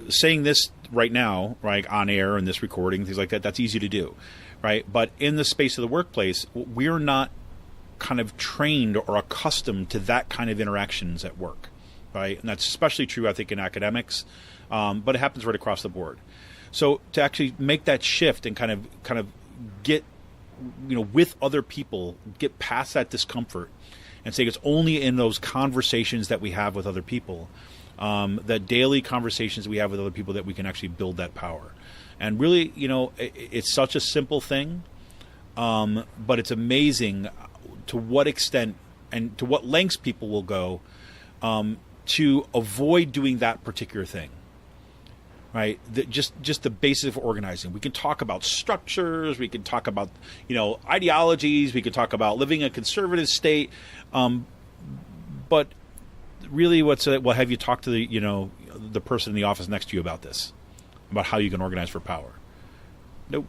Saying this right now, right, on air and this recording, things like that, that's easy to do, right? But in the space of the workplace, we're not kind of trained or accustomed to that kind of interactions at work, right? And that's especially true, I think, in academics, but it happens right across the board. So to actually make that shift and kind of get, with other people, get past that discomfort and say it's only in those conversations that we have with other people, that daily conversations we have with other people, that we can actually build that power. And really, it's such a simple thing, but it's amazing to what extent and to what lengths people will go to avoid doing that particular thing. Right, just the basis of organizing. We can talk about structures. We can talk about ideologies. We can talk about living in a conservative state. But really, have you talked to the person in the office next to you about this, about how you can organize for power? Nope.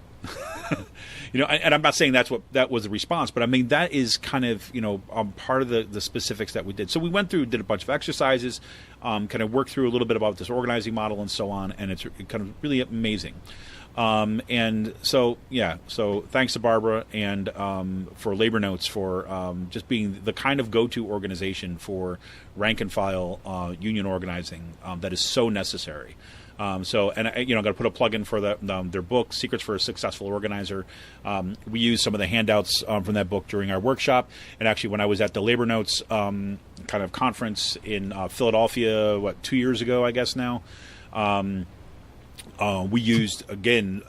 And I'm not saying that was the response, but I mean that is kind of part of the specifics that we did. So we went through, did a bunch of exercises, kind of worked through a little bit about this organizing model and so on, and it's kind of really amazing. And so thanks to Barbara and for Labor Notes for just being the kind of go-to organization for rank and file union organizing that is so necessary. I'm going to put a plug in for their book, Secrets for a Successful Organizer. We used some of the handouts from that book during our workshop. And actually, when I was at the Labor Notes kind of conference in Philadelphia, 2 years ago, I guess now, we used, again,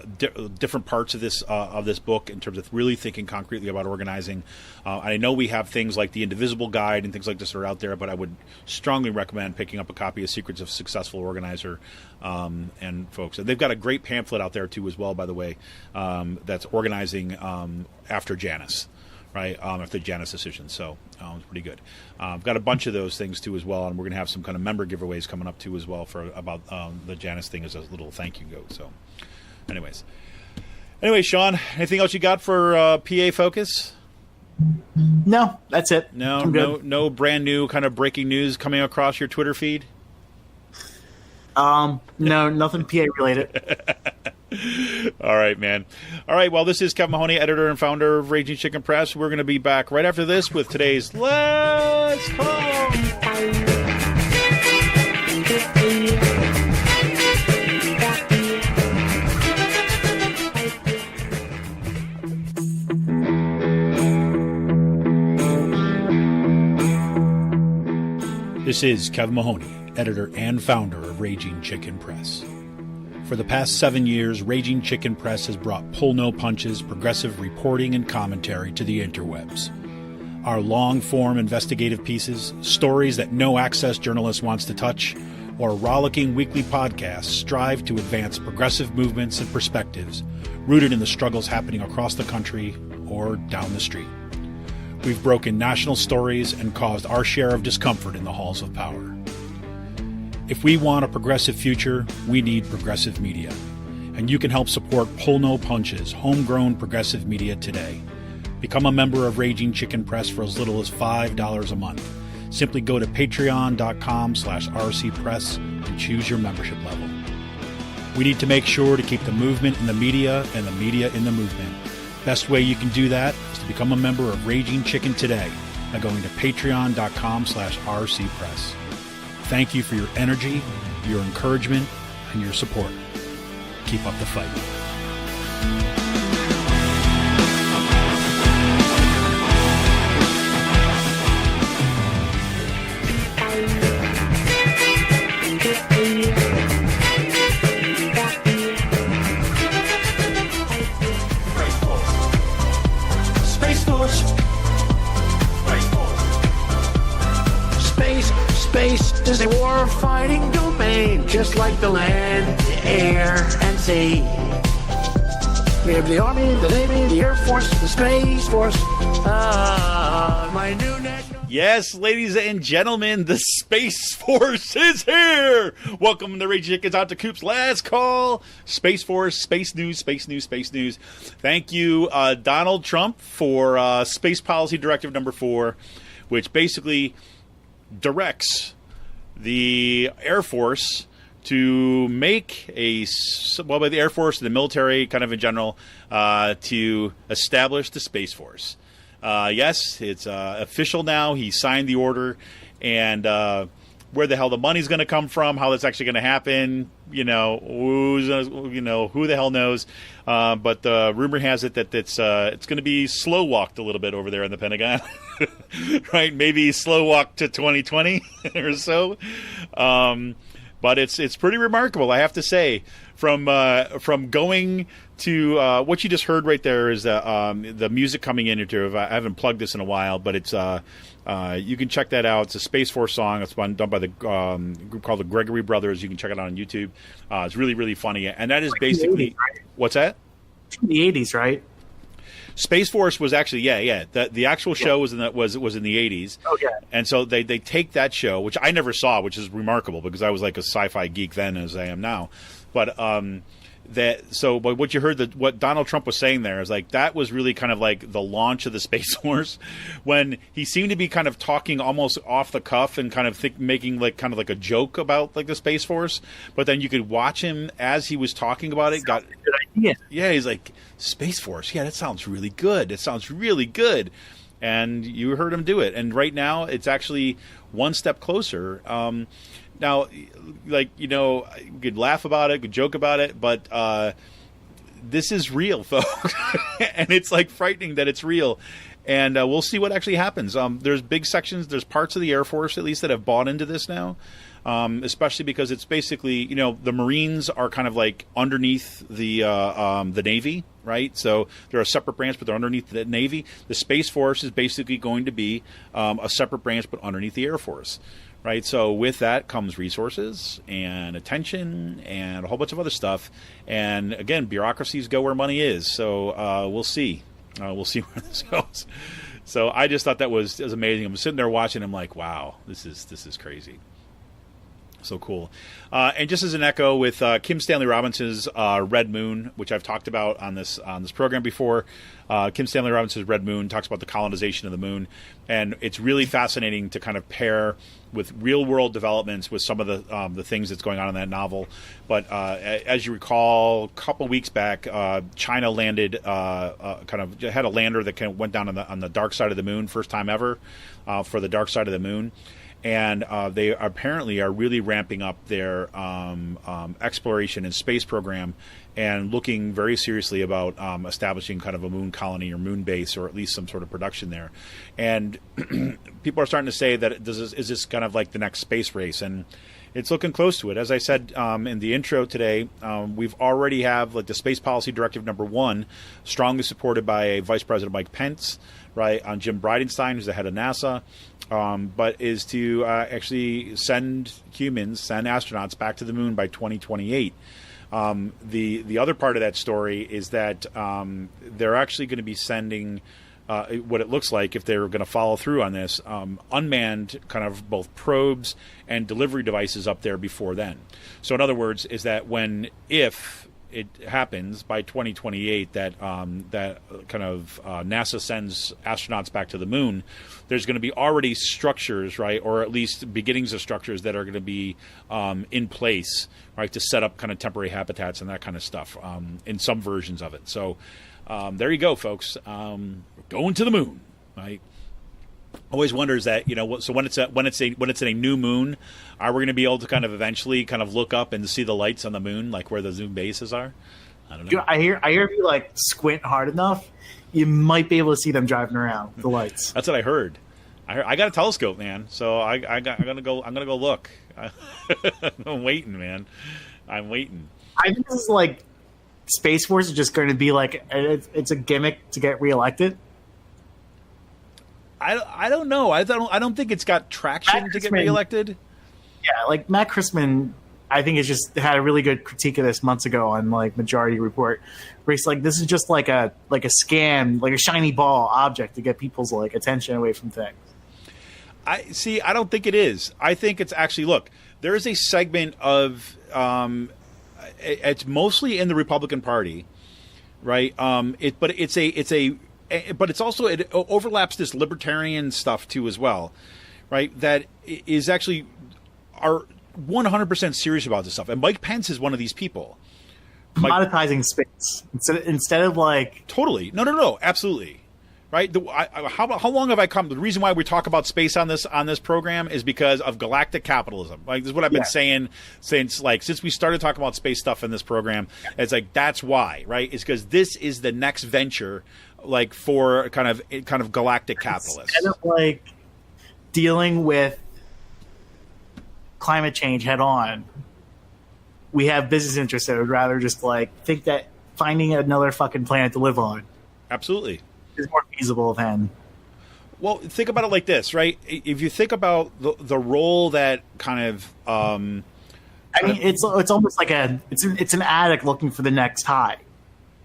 different parts of this book in terms of really thinking concretely about organizing. I know we have things like the Indivisible Guide and things like this are out there, but I would strongly recommend picking up a copy of Secrets of a Successful Organizer. And folks, they've got a great pamphlet out there too, as well, by the way, that's organizing after Janus. Right, after the Janus decision. So it's pretty good. I've got a bunch of those things too as well, and we're going to have some kind of member giveaways coming up too as well for about the Janus thing as a little thank you note. So anyways, Sean, anything else you got for PA Focus? No, that's it. No brand new kind of breaking news coming across your Twitter feed? No, nothing PA related. All right, man. All right, well, this is Kevin Mahoney, editor and founder of Raging Chicken Press. We're going to be back right after this with today's Let's Call. This is Kevin Mahoney, editor and founder of Raging Chicken Press. For the past 7 years, Raging Chicken Press has brought pull-no-punches, progressive reporting and commentary to the interwebs. Our long-form investigative pieces, stories that no access journalist wants to touch, or rollicking weekly podcasts strive to advance progressive movements and perspectives rooted in the struggles happening across the country or down the street. We've broken national stories and caused our share of discomfort in the halls of power. If we want a progressive future, we need progressive media. And you can help support Pull No Punches, homegrown progressive media today. Become a member of Raging Chicken Press for as little as $5 a month. Simply go to patreon.com/rcpress and choose your membership level. We need to make sure to keep the movement in the media and the media in the movement. Best way you can do that is to become a member of Raging Chicken today by going to patreon.com/rcpress. Thank you for your energy, your encouragement, and your support. Keep up the fight. Space is a war-fighting domain, just like the land, the air, and sea. We have the Army, the Navy, the Air Force, the Space Force. My new national... Yes, ladies and gentlemen, the Space Force is here! Welcome to Raging Chickens Out to Coop's Last Call. Space Force, Space News, Space News, Space News. Thank you, Donald Trump, for Space Policy Directive number 4, which basically directs the Air Force to make by the Air Force and the military kind of in general, to establish the Space Force. Yes, it's official now. He signed the order, and where the hell the money's going to come from, how that's actually going to happen. You know, who the hell knows? But the rumor has it that it's going to be slow walked a little bit over there in the Pentagon, right? Maybe slow walk to 2020 or so. But it's pretty remarkable, I have to say. From going to what you just heard right there is the music coming in here. I haven't plugged this in a while, but it's you can check that out. It's a Space Force song. It's done by the group called the Gregory Brothers. You can check it out on YouTube. It's really, really funny. And that is basically 80s, right? What's that? From the 80s, right? Space Force was actually the actual show was in the 80s. Okay. And so they take that show, which I never saw, which is remarkable because I was like a sci-fi geek then as I am now. But but what you heard, what Donald Trump was saying there is like that was really kind of like the launch of the Space Force, when he seemed to be kind of talking almost off the cuff and kind of making like kind of like a joke about like the Space Force, but then you could watch him as he was talking about it. Good idea. Yeah, he's like, Space Force. Yeah, that sounds really good. It sounds really good. And you heard him do it. And right now, it's actually one step closer. Now, like, you could laugh about it, could joke about it, but this is real, folks. And it's like frightening that it's real. And we'll see what actually happens. There's big sections, there's parts of the Air Force, at least, that have bought into this now. Especially because it's basically, the Marines are kind of like underneath the Navy, right? So they're a separate branch, but they're underneath the Navy. The Space Force is basically going to be a separate branch, but underneath the Air Force, right? So with that comes resources and attention and a whole bunch of other stuff. And again, bureaucracies go where money is. So we'll see. We'll see where this goes. So I just thought that was amazing. I'm sitting there watching. I'm like, wow, this is crazy. So cool. And just as an echo with Kim Stanley Robinson's Red Moon, which I've talked about on this program before. Kim Stanley Robinson's Red Moon talks about the colonization of the moon. And it's really fascinating to kind of pair with real world developments with some of the things that's going on in that novel. But as you recall, a couple weeks back, China landed, had a lander that kind of went down on the dark side of the moon, first time ever for the dark side of the moon. And they apparently are really ramping up their exploration and space program and looking very seriously about establishing kind of a moon colony or moon base, or at least some sort of production there. And people are starting to say that is this kind of like the next space race? And it's looking close to it. As I said in the intro today, we've already have like the Space Policy Directive number 1, strongly supported by Vice President Mike Pence, right, on Jim Bridenstine, who's the head of NASA. But is to actually send astronauts back to the moon by 2028. The other part of that story is that they're actually going to be sending what it looks like, if they're going to follow through on this, unmanned kind of both probes and delivery devices up there before then. So in other words, is that if it happens by 2028 that kind of NASA sends astronauts back to the moon, there's going to be already structures, right, or at least beginnings of structures that are going to be in place, right, to set up kind of temporary habitats and that kind of stuff in some versions of it. So there you go, folks. Going to the moon, right? Always wonders that, so when it's in a new moon, are we going to be able to kind of eventually kind of look up and see the lights on the moon, like where the moon bases are? I don't know. I hear if you like squint hard enough, you might be able to see them driving around, the lights. That's what I heard. I got a telescope, man. So I'm gonna go look. I'm waiting, man. I'm waiting. I think this is like Space Force is just going to be like it's a gimmick to get reelected. I don't know. I don't think it's got traction to get reelected. Yeah, like Matt Christman, I think has just had a really good critique of this months ago on like Majority Report, where he's like, this is just like a scam, like a shiny ball object to get people's like attention away from things. I don't think it is. I think it's actually, look, there is a segment of it's mostly in the Republican Party, right? But it's also, it overlaps this libertarian stuff too as well, right? That is actually are 100% serious about this stuff. And Mike Pence is one of these people. Monetizing space instead of like totally. No, absolutely. right? How long have I come? The reason why we talk about space on this program is because of galactic capitalism. Like, this is what I've been saying since we started talking about space stuff in this program. It's like, that's why, right? It's because this is the next venture, like, for kind of galactic capitalists. Instead of like dealing with climate change head on, we have business interests that would rather just like think that finding another fucking planet to live on absolutely is more feasible than. Well, think about it like this, right? If you think about the role that kind of, I mean, it's almost like it's an addict looking for the next high,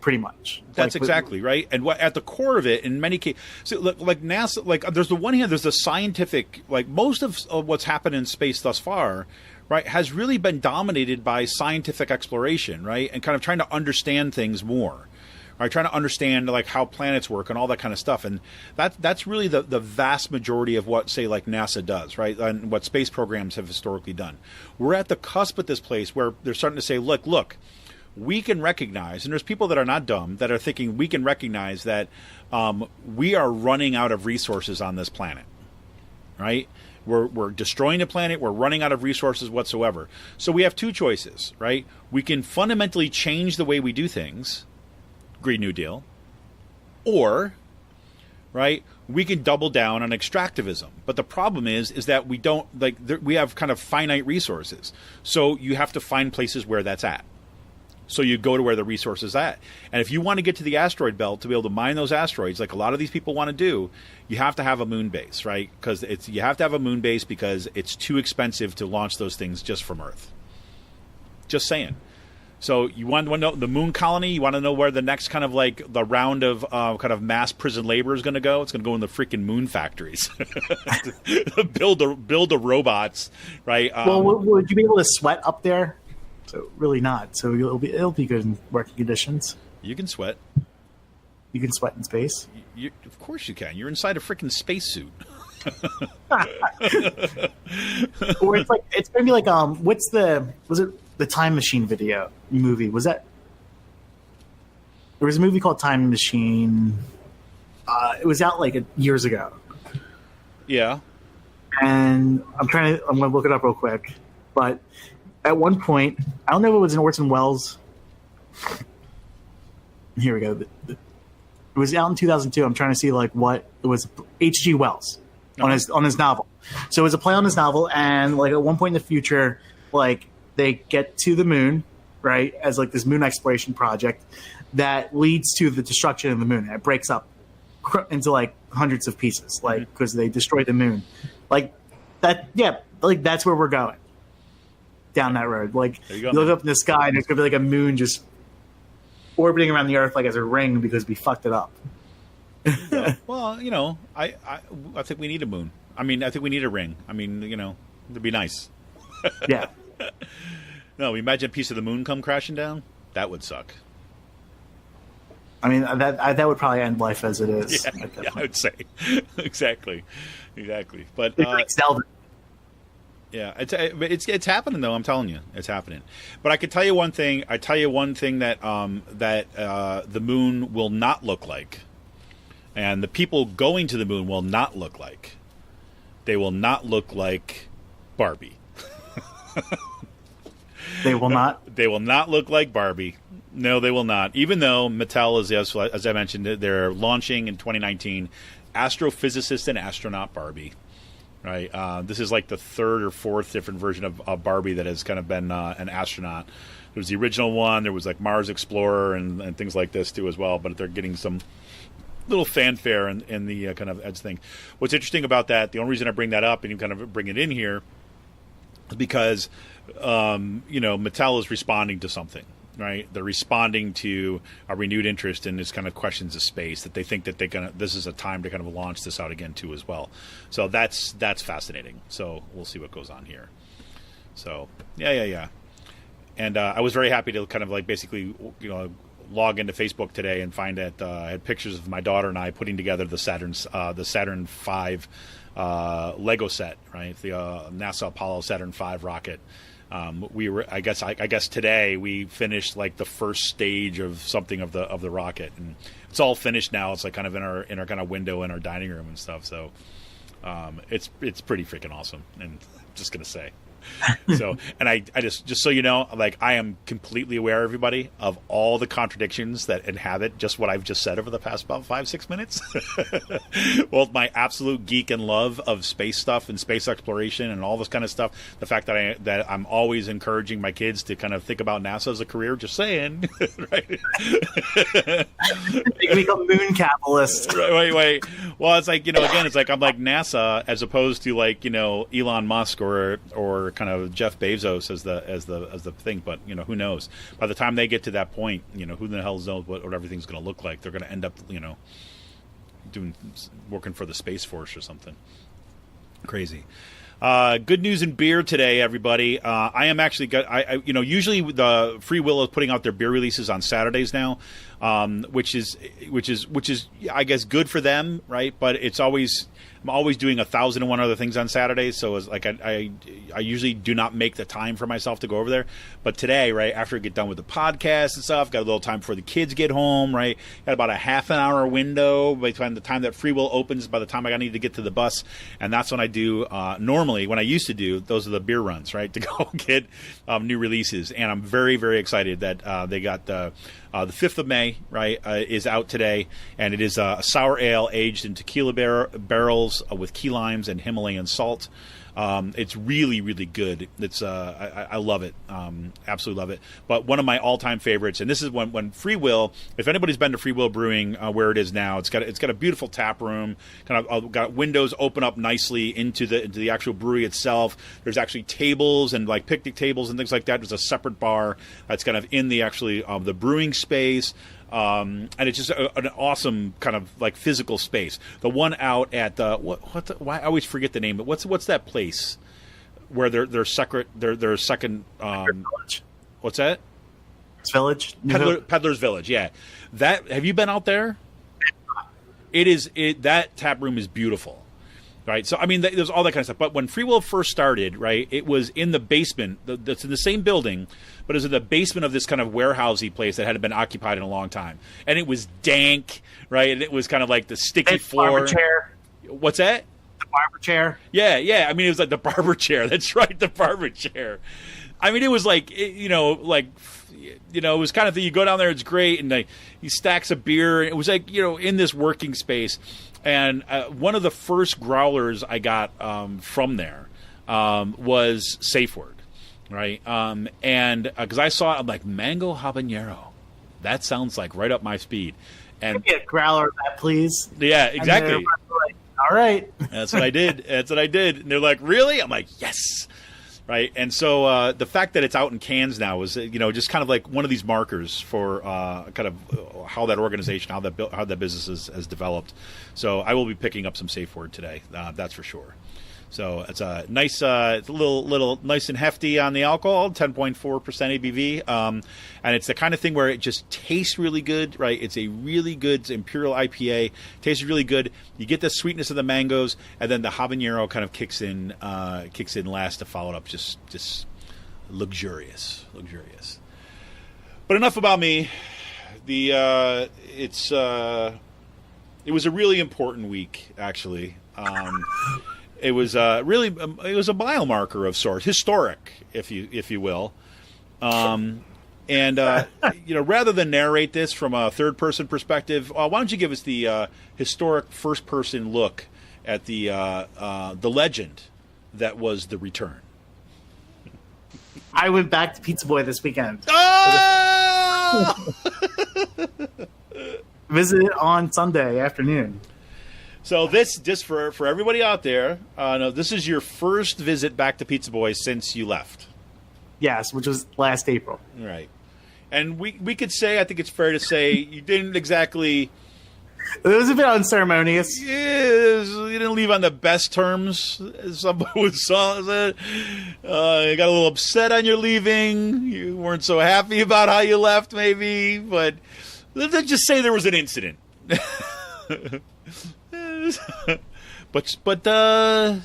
pretty much. That's like, exactly right. And what at the core of it, in many cases, so like NASA, like there's the one hand, there's the scientific, like most of what's happened in space thus far, right, has really been dominated by scientific exploration, right, and kind of trying to understand things more. Right, trying to understand like how planets work and all that kind of stuff, and that's really the vast majority of what, say, like NASA does, right, and what space programs have historically done. We're at the cusp at this place where they're starting to say, look, we can recognize, and there's people that are not dumb that are thinking we can recognize that we are running out of resources on this planet, right? We're destroying the planet. We're running out of resources whatsoever. So we have two choices, right? We can fundamentally change the way we do things. Green New Deal, or, right, we can double down on extractivism. But the problem is that we don't, like, we have kind of finite resources. So you have to find places where that's at. So you go to where the resource is at. And if you want to get to the asteroid belt to be able to mine those asteroids, like a lot of these people want to do, you have to have a moon base, right? Because you have to have a moon base because it's too expensive to launch those things just from Earth. Just saying. So you want to know the moon colony? You want to know where the next kind of like the round of kind of mass prison labor is going to go? It's going to go in the freaking moon factories. build the robots, right? Well, would you be able to sweat up there? So really not. So it'll be good in working conditions. You can sweat. You can sweat in space. Of course you can. You're inside a freaking spacesuit. Or it's gonna be like was it the Time Machine movie? Was that? There was a movie called Time Machine. It was out like years ago. Yeah. And I'm gonna look it up real quick. But at one point, I don't know if it was in Orson Welles. Here we go. It was out in 2002. I'm trying to see like what it was. H.G. Wells on his novel. So it was a play on his novel, and like at one point in the future, like they get to the moon, right, as like this moon exploration project that leads to the destruction of the moon. And it breaks up into like hundreds of pieces, like because they destroy the moon, like that. Yeah, like that's where we're going down that road. Like you look up in the sky, and there's gonna be like a moon just orbiting around the Earth like as a ring because we fucked it up. Well, you know, I think we need a moon. I mean, I think we need a ring. I mean, you know, it'd be nice. Yeah. No, imagine a piece of the moon come crashing down. That would suck. I mean, that would probably end life as it is. Yeah, I would say exactly. But it's like Zelda. Yeah, it's happening though. I'm telling you, it's happening. But I can tell you one thing. I tell you one thing that the moon will not look like, and the people going to the moon will not look like. They will not look like Barbie. They will not. They will not look like Barbie. No, they will not. Even though Mattel is, as I mentioned, they're launching in 2019 astrophysicist and astronaut Barbie. Right. This is like the third or fourth different version of Barbie that has kind of been an astronaut. There was the original one. There was like Mars Explorer and things like this too as well. But they're getting some little fanfare in the kind of edge thing. What's interesting about that, the only reason I bring that up and you kind of bring it in here is because, Mattel is responding to something. Right, they're responding to a renewed interest in this kind of questions of space that they think that this is a time to kind of launch this out again too as well. So that's fascinating. So we'll see what goes on here. So yeah. And I was very happy to kind of like basically log into Facebook today and find that I had pictures of my daughter and I putting together the Saturn V Lego set, right? The NASA Apollo Saturn V rocket. I guess today we finished like the first stage of something of the rocket, and it's all finished now. It's like kind of in our kind of window in our dining room and stuff. So it's pretty freaking awesome. And just gonna say. So, and I just so you know, like I am completely aware, everybody, of all the contradictions that inhabit just what I've just said over the past about 5-6 minutes. Well, my absolute geek and love of space stuff and space exploration and all this kind of stuff. The fact that I'm always encouraging my kids to kind of think about NASA as a career. Just saying, right? They become moon capitalists. Wait. Well, it's like, again, it's like I'm like NASA as opposed to like Elon Musk or kind of Jeff Bezos as the thing, but who knows? By the time they get to that point, who the hell knows what everything's going to look like? They're going to end up, working for the Space Force or something crazy. Good news in beer today, everybody. I am actually usually the Free Will is putting out their beer releases on Saturdays now, which is I guess good for them, right? But I'm always doing 1,001 other things on Saturdays, so it's like I usually do not make the time for myself to go over there. But today, right after I get done with the podcast and stuff, got a little time before the kids get home, right? Got about a half an hour window between the time that Free Will opens, by the time I need to get to the bus, and that's when I do. Normally, when I used to do, those are the beer runs, right, to go get new releases, and I'm very, very excited that they got the 5th of May, right, is out today, and it is a sour ale aged in tequila barrels with key limes and Himalayan salt. It's really, really good. It's I love it, absolutely love it. But one of my all-time favorites, and this is when Free Will. If anybody's been to Free Will Brewing, where it is now, it's got a beautiful tap room. Kind of got windows open up nicely into the actual brewery itself. There's actually tables and like picnic tables and things like that. There's a separate bar that's kind of in the actually the brewing space. And it's just an awesome kind of like physical space. The one out at why I always forget the name, but what's that place where their second what's that? It's Village. Peddler's Village, yeah. That, have you been out there? That tap room is beautiful. Right, so I mean, there's all that kind of stuff. But when Free Will first started, right, it was in the basement. That's in the same building, but it was in the basement of this kind of warehousey place that hadn't been occupied in a long time, and it was dank, right? And it was kind of like the sticky floor. Barber chair. What's that? The barber chair. Yeah. I mean, it was like the barber chair. That's right, the barber chair. I mean, it was like it was kind of thing. You go down there, it's great, and he stacks of beer. It was like in this working space. And one of the first growlers I got from there was Safe Word, right? And because I saw it, I'm like, mango habanero. That sounds like right up my speed. And get a growler of that, please. Yeah, exactly. Like, all right. That's what I did. And they're like, really? I'm like, yes. Right, and so the fact that it's out in cans now is, just kind of like one of these markers for kind of how that organization, how that business has developed. So I will be picking up some Safe Word today. That's for sure. So it's a nice, it's a little nice and hefty on the alcohol, 10.4% ABV, and it's the kind of thing where it just tastes really good, right? It's a really good Imperial IPA, tastes really good. You get the sweetness of the mangoes, and then the habanero kind of kicks in last to follow it up. Just luxurious. But enough about me. It was a really important week, actually. It was it was a mile marker of sorts, historic, if you will. And rather than narrate this from a third person perspective, why don't you give us the historic first person look at the legend that was The Return? I went back to Pizza Boy this weekend. Oh! Visited on Sunday afternoon. So this, just for everybody out there, this is your first visit back to Pizza Boy since you left. Yes, which was last April. Right. And we could say, I think it's fair to say, you didn't exactly... It was a bit unceremonious. Yes, you didn't leave on the best terms, as somebody would say. You got a little upset on your leaving. You weren't so happy about how you left, maybe. But let's just say there was an incident. but and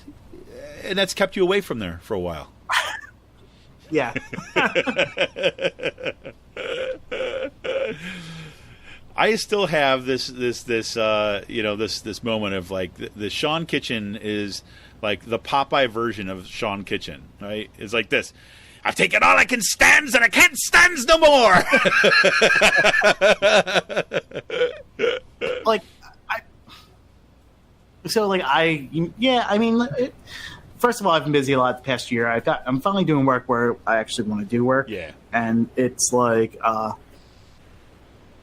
that's kept you away from there for a while. Yeah. I still have this moment of like the Sean Kitchen is like the Popeye version of Sean Kitchen, right? It's like this. I've taken all I can stands and I can't stands no more. First of all, I've been busy a lot the past year. I'm finally doing work where I actually want to do work. Yeah. And it's like,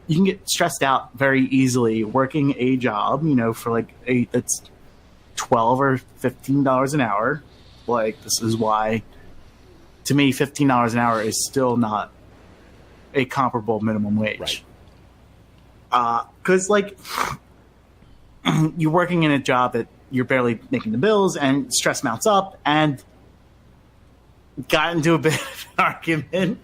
you can get stressed out very easily working a job, for like that's $12 or $15 an hour. Like, this is why, to me, $15 an hour is still not a comparable minimum wage. Right. Because, you're working in a job that you're barely making the bills, and stress mounts up, and got into a bit of an argument.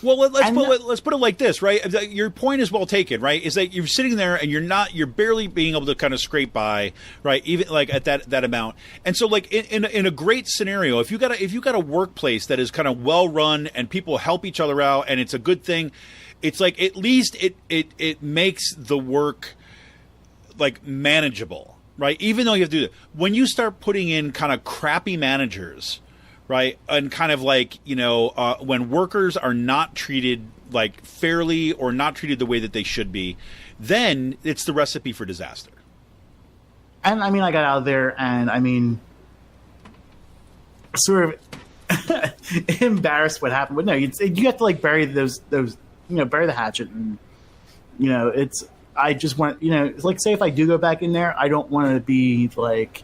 Well, let's put it like this, right? Your point is well taken, right? Is that you're sitting there and you're barely being able to kind of scrape by, right? Even like at that amount. And so, like in a great scenario, if you got a workplace that is kind of well run and people help each other out and it's a good thing, it's like at least it makes the work like manageable. Right, even though you have to do that, when you start putting in kind of crappy managers, right, and kind of like when workers are not treated like fairly or not treated the way that they should be, then it's the recipe for disaster. And I got out of there, and sort of embarrassed what happened. But no, you have to like bury those bury the hatchet, and it's. I just want, like, say if I do go back in there, I don't want to be like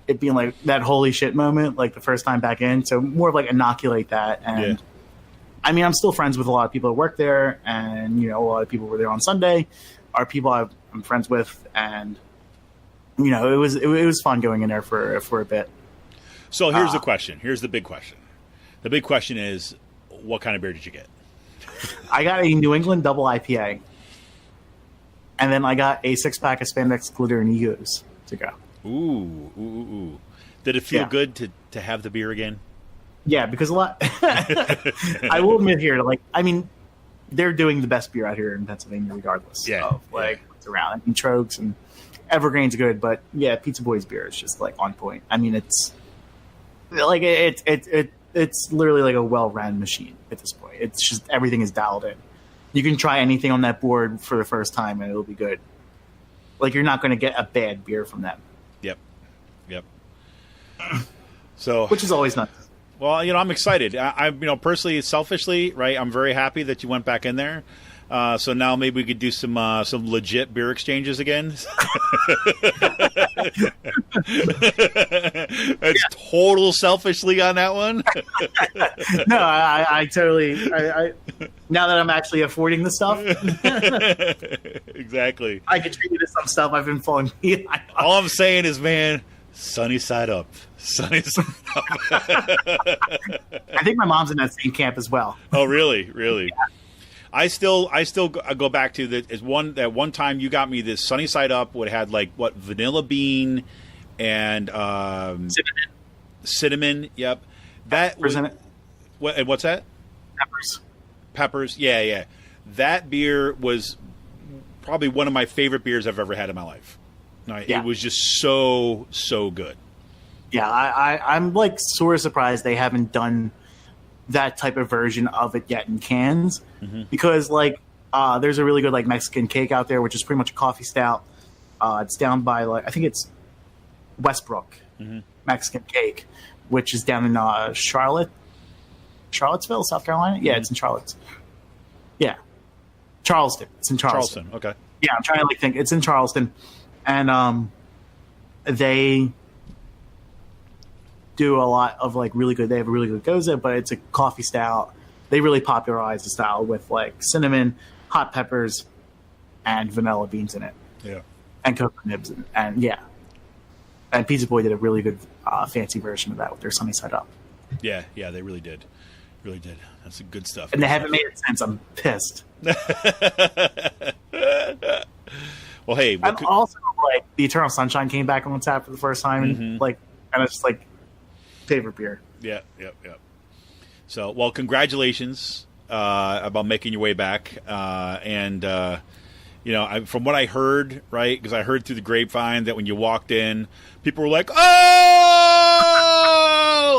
it being like that holy shit moment, like the first time back in. So more of like inoculate that. And I'm still friends with a lot of people that work there, and a lot of people were there on Sunday are people I'm friends with, and it was fun going in there for a bit. So here's the question. Here's the big question. The big question is, what kind of beer did you get? I got a New England double IPA. And then I got a 6-pack of Spandex Glitter and Egos to go. Ooh. Did it feel good to have the beer again? Yeah, because a lot... I will admit here, they're doing the best beer out here in Pennsylvania regardless of, what's around. Trogs and Evergreen's good, but, yeah, Pizza Boy's beer is just, on point. It's... It's literally like a well-run machine at this point. It's just everything is dialed in. You can try anything on that board for the first time, and it'll be good. You're not going to get a bad beer from them. Yep. So, which is always nice. Well, I'm excited. I personally, selfishly, right, I'm very happy that you went back in there. So now maybe we could do some legit beer exchanges again. That's total selfishly on that one. No, I totally. Now that I'm actually affording the stuff, exactly. I could treat you to some stuff I've been falling behind. All I'm saying is, man, sunny side up. Sunny side up. I think my mom's in that same camp as well. Oh, really? Really? Yeah. I still go back to that one time you got me this sunny side up. What had vanilla bean and cinnamon. Yep. That was what's that? Peppers. Yeah. That beer was probably one of my favorite beers I've ever had in my life. It was just so good. Yeah, I'm sort of surprised they haven't done that type of version of it yet in cans, because there's a really good Mexican cake out there, which is pretty much a coffee stout. It's down by I think it's Westbrook Mexican cake, which is down in Charlottesville, South Carolina. Yeah, it's in Charlotte. Yeah, Charleston. It's in Charleston. Okay. Yeah, I'm trying to think. It's in Charleston, and they do a lot of really good. They have a really good goza, but it's a coffee stout. They really popularized the style with cinnamon, hot peppers, and vanilla beans in it. Yeah, and cocoa nibs, and and Pizza Boy did a really good fancy version of that with their sunny side up. Yeah, they really did. Really did. That's some good stuff. And they haven't made it since. I'm pissed. Well, hey, also the Eternal Sunshine came back on tap for the first time, and and it's just favorite beer. Yeah. So, well, congratulations about making your way back. From what I heard, right, because I heard through the grapevine that when you walked in, people were like, oh!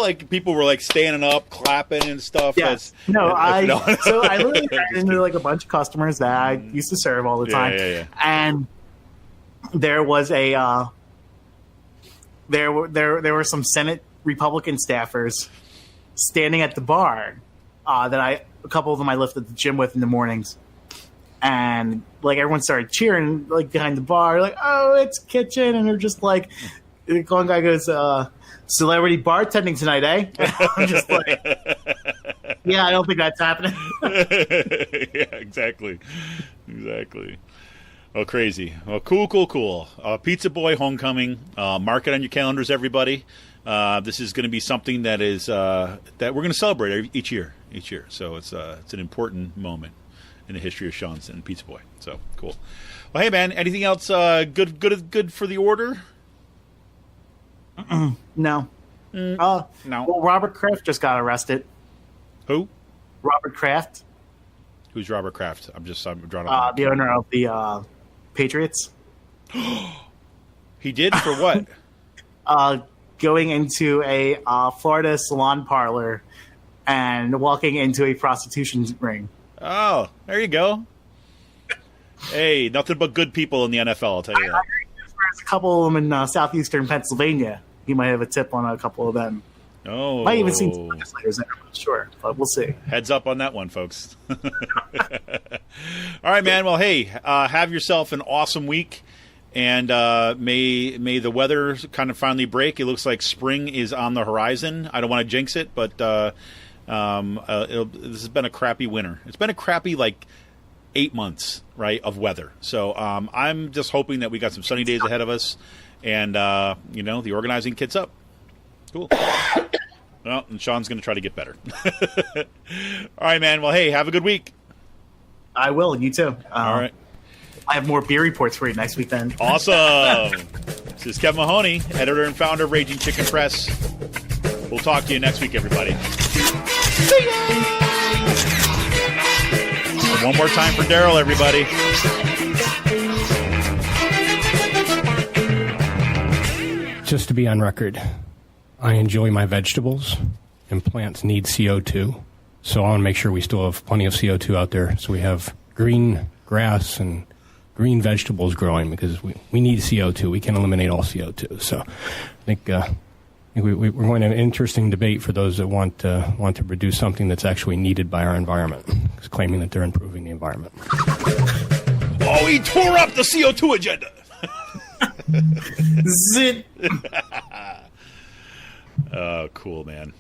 Like, people were, like, standing up, clapping and stuff. Yes. I literally ran into, like, a bunch of customers that I used to serve all the time. Yeah. And there was there were some Senate Republican staffers standing at the bar a couple of them I lifted at the gym with in the mornings. And like everyone started cheering like behind the bar, like, oh, it's Kitchen, and they're just like, one guy goes, celebrity bartending tonight, eh? And I'm just like, yeah, I don't think that's happening. Yeah, exactly. Oh, crazy. Oh, cool. Pizza Boy Homecoming. Mark it on your calendars, everybody. This is going to be something that is that we're going to celebrate each year. So it's an important moment in the history of Sean's and Pizza Boy. So cool. Well, hey man, anything else good for the order? No. No. Well, Robert Kraft just got arrested. Who? Robert Kraft. Who's Robert Kraft? I'm drawing the owner of the Patriots. He did for what? Going into a Florida salon parlor and walking into a prostitution ring. Oh, there you go. Hey, nothing but good people in the NFL, I'll tell you that. There's a couple of them in southeastern Pennsylvania. You might have a tip on a couple of them. Oh. Might even see some legislators there, I'm not sure, but we'll see. Heads up on that one, folks. All right, man. Well, hey, have yourself an awesome week. And may the weather kind of finally break. It looks like spring is on the horizon. I don't want to jinx it, but this has been a crappy winter. It's been a crappy, 8 months, right, of weather. So I'm just hoping that we got some sunny days ahead of us, and, the organizing kit's up. Cool. Well, and Sean's going to try to get better. All right, man. Well, hey, have a good week. I will. You too. All right. I have more beer reports for you next week then. Awesome. This is Kevin Mahoney, editor and founder of Raging Chicken Press. We'll talk to you next week, everybody. See ya! And one more time for Daryl, everybody. Just to be on record, I enjoy my vegetables, and plants need CO2. So I want to make sure we still have plenty of CO2 out there, so we have green grass and green vegetables growing, because we need CO2. We can't eliminate all CO2. So I think we're going to have an interesting debate for those that want to produce something that's actually needed by our environment, claiming that they're improving the environment. Oh, he tore up the CO2 agenda. Zit. Oh, cool, man.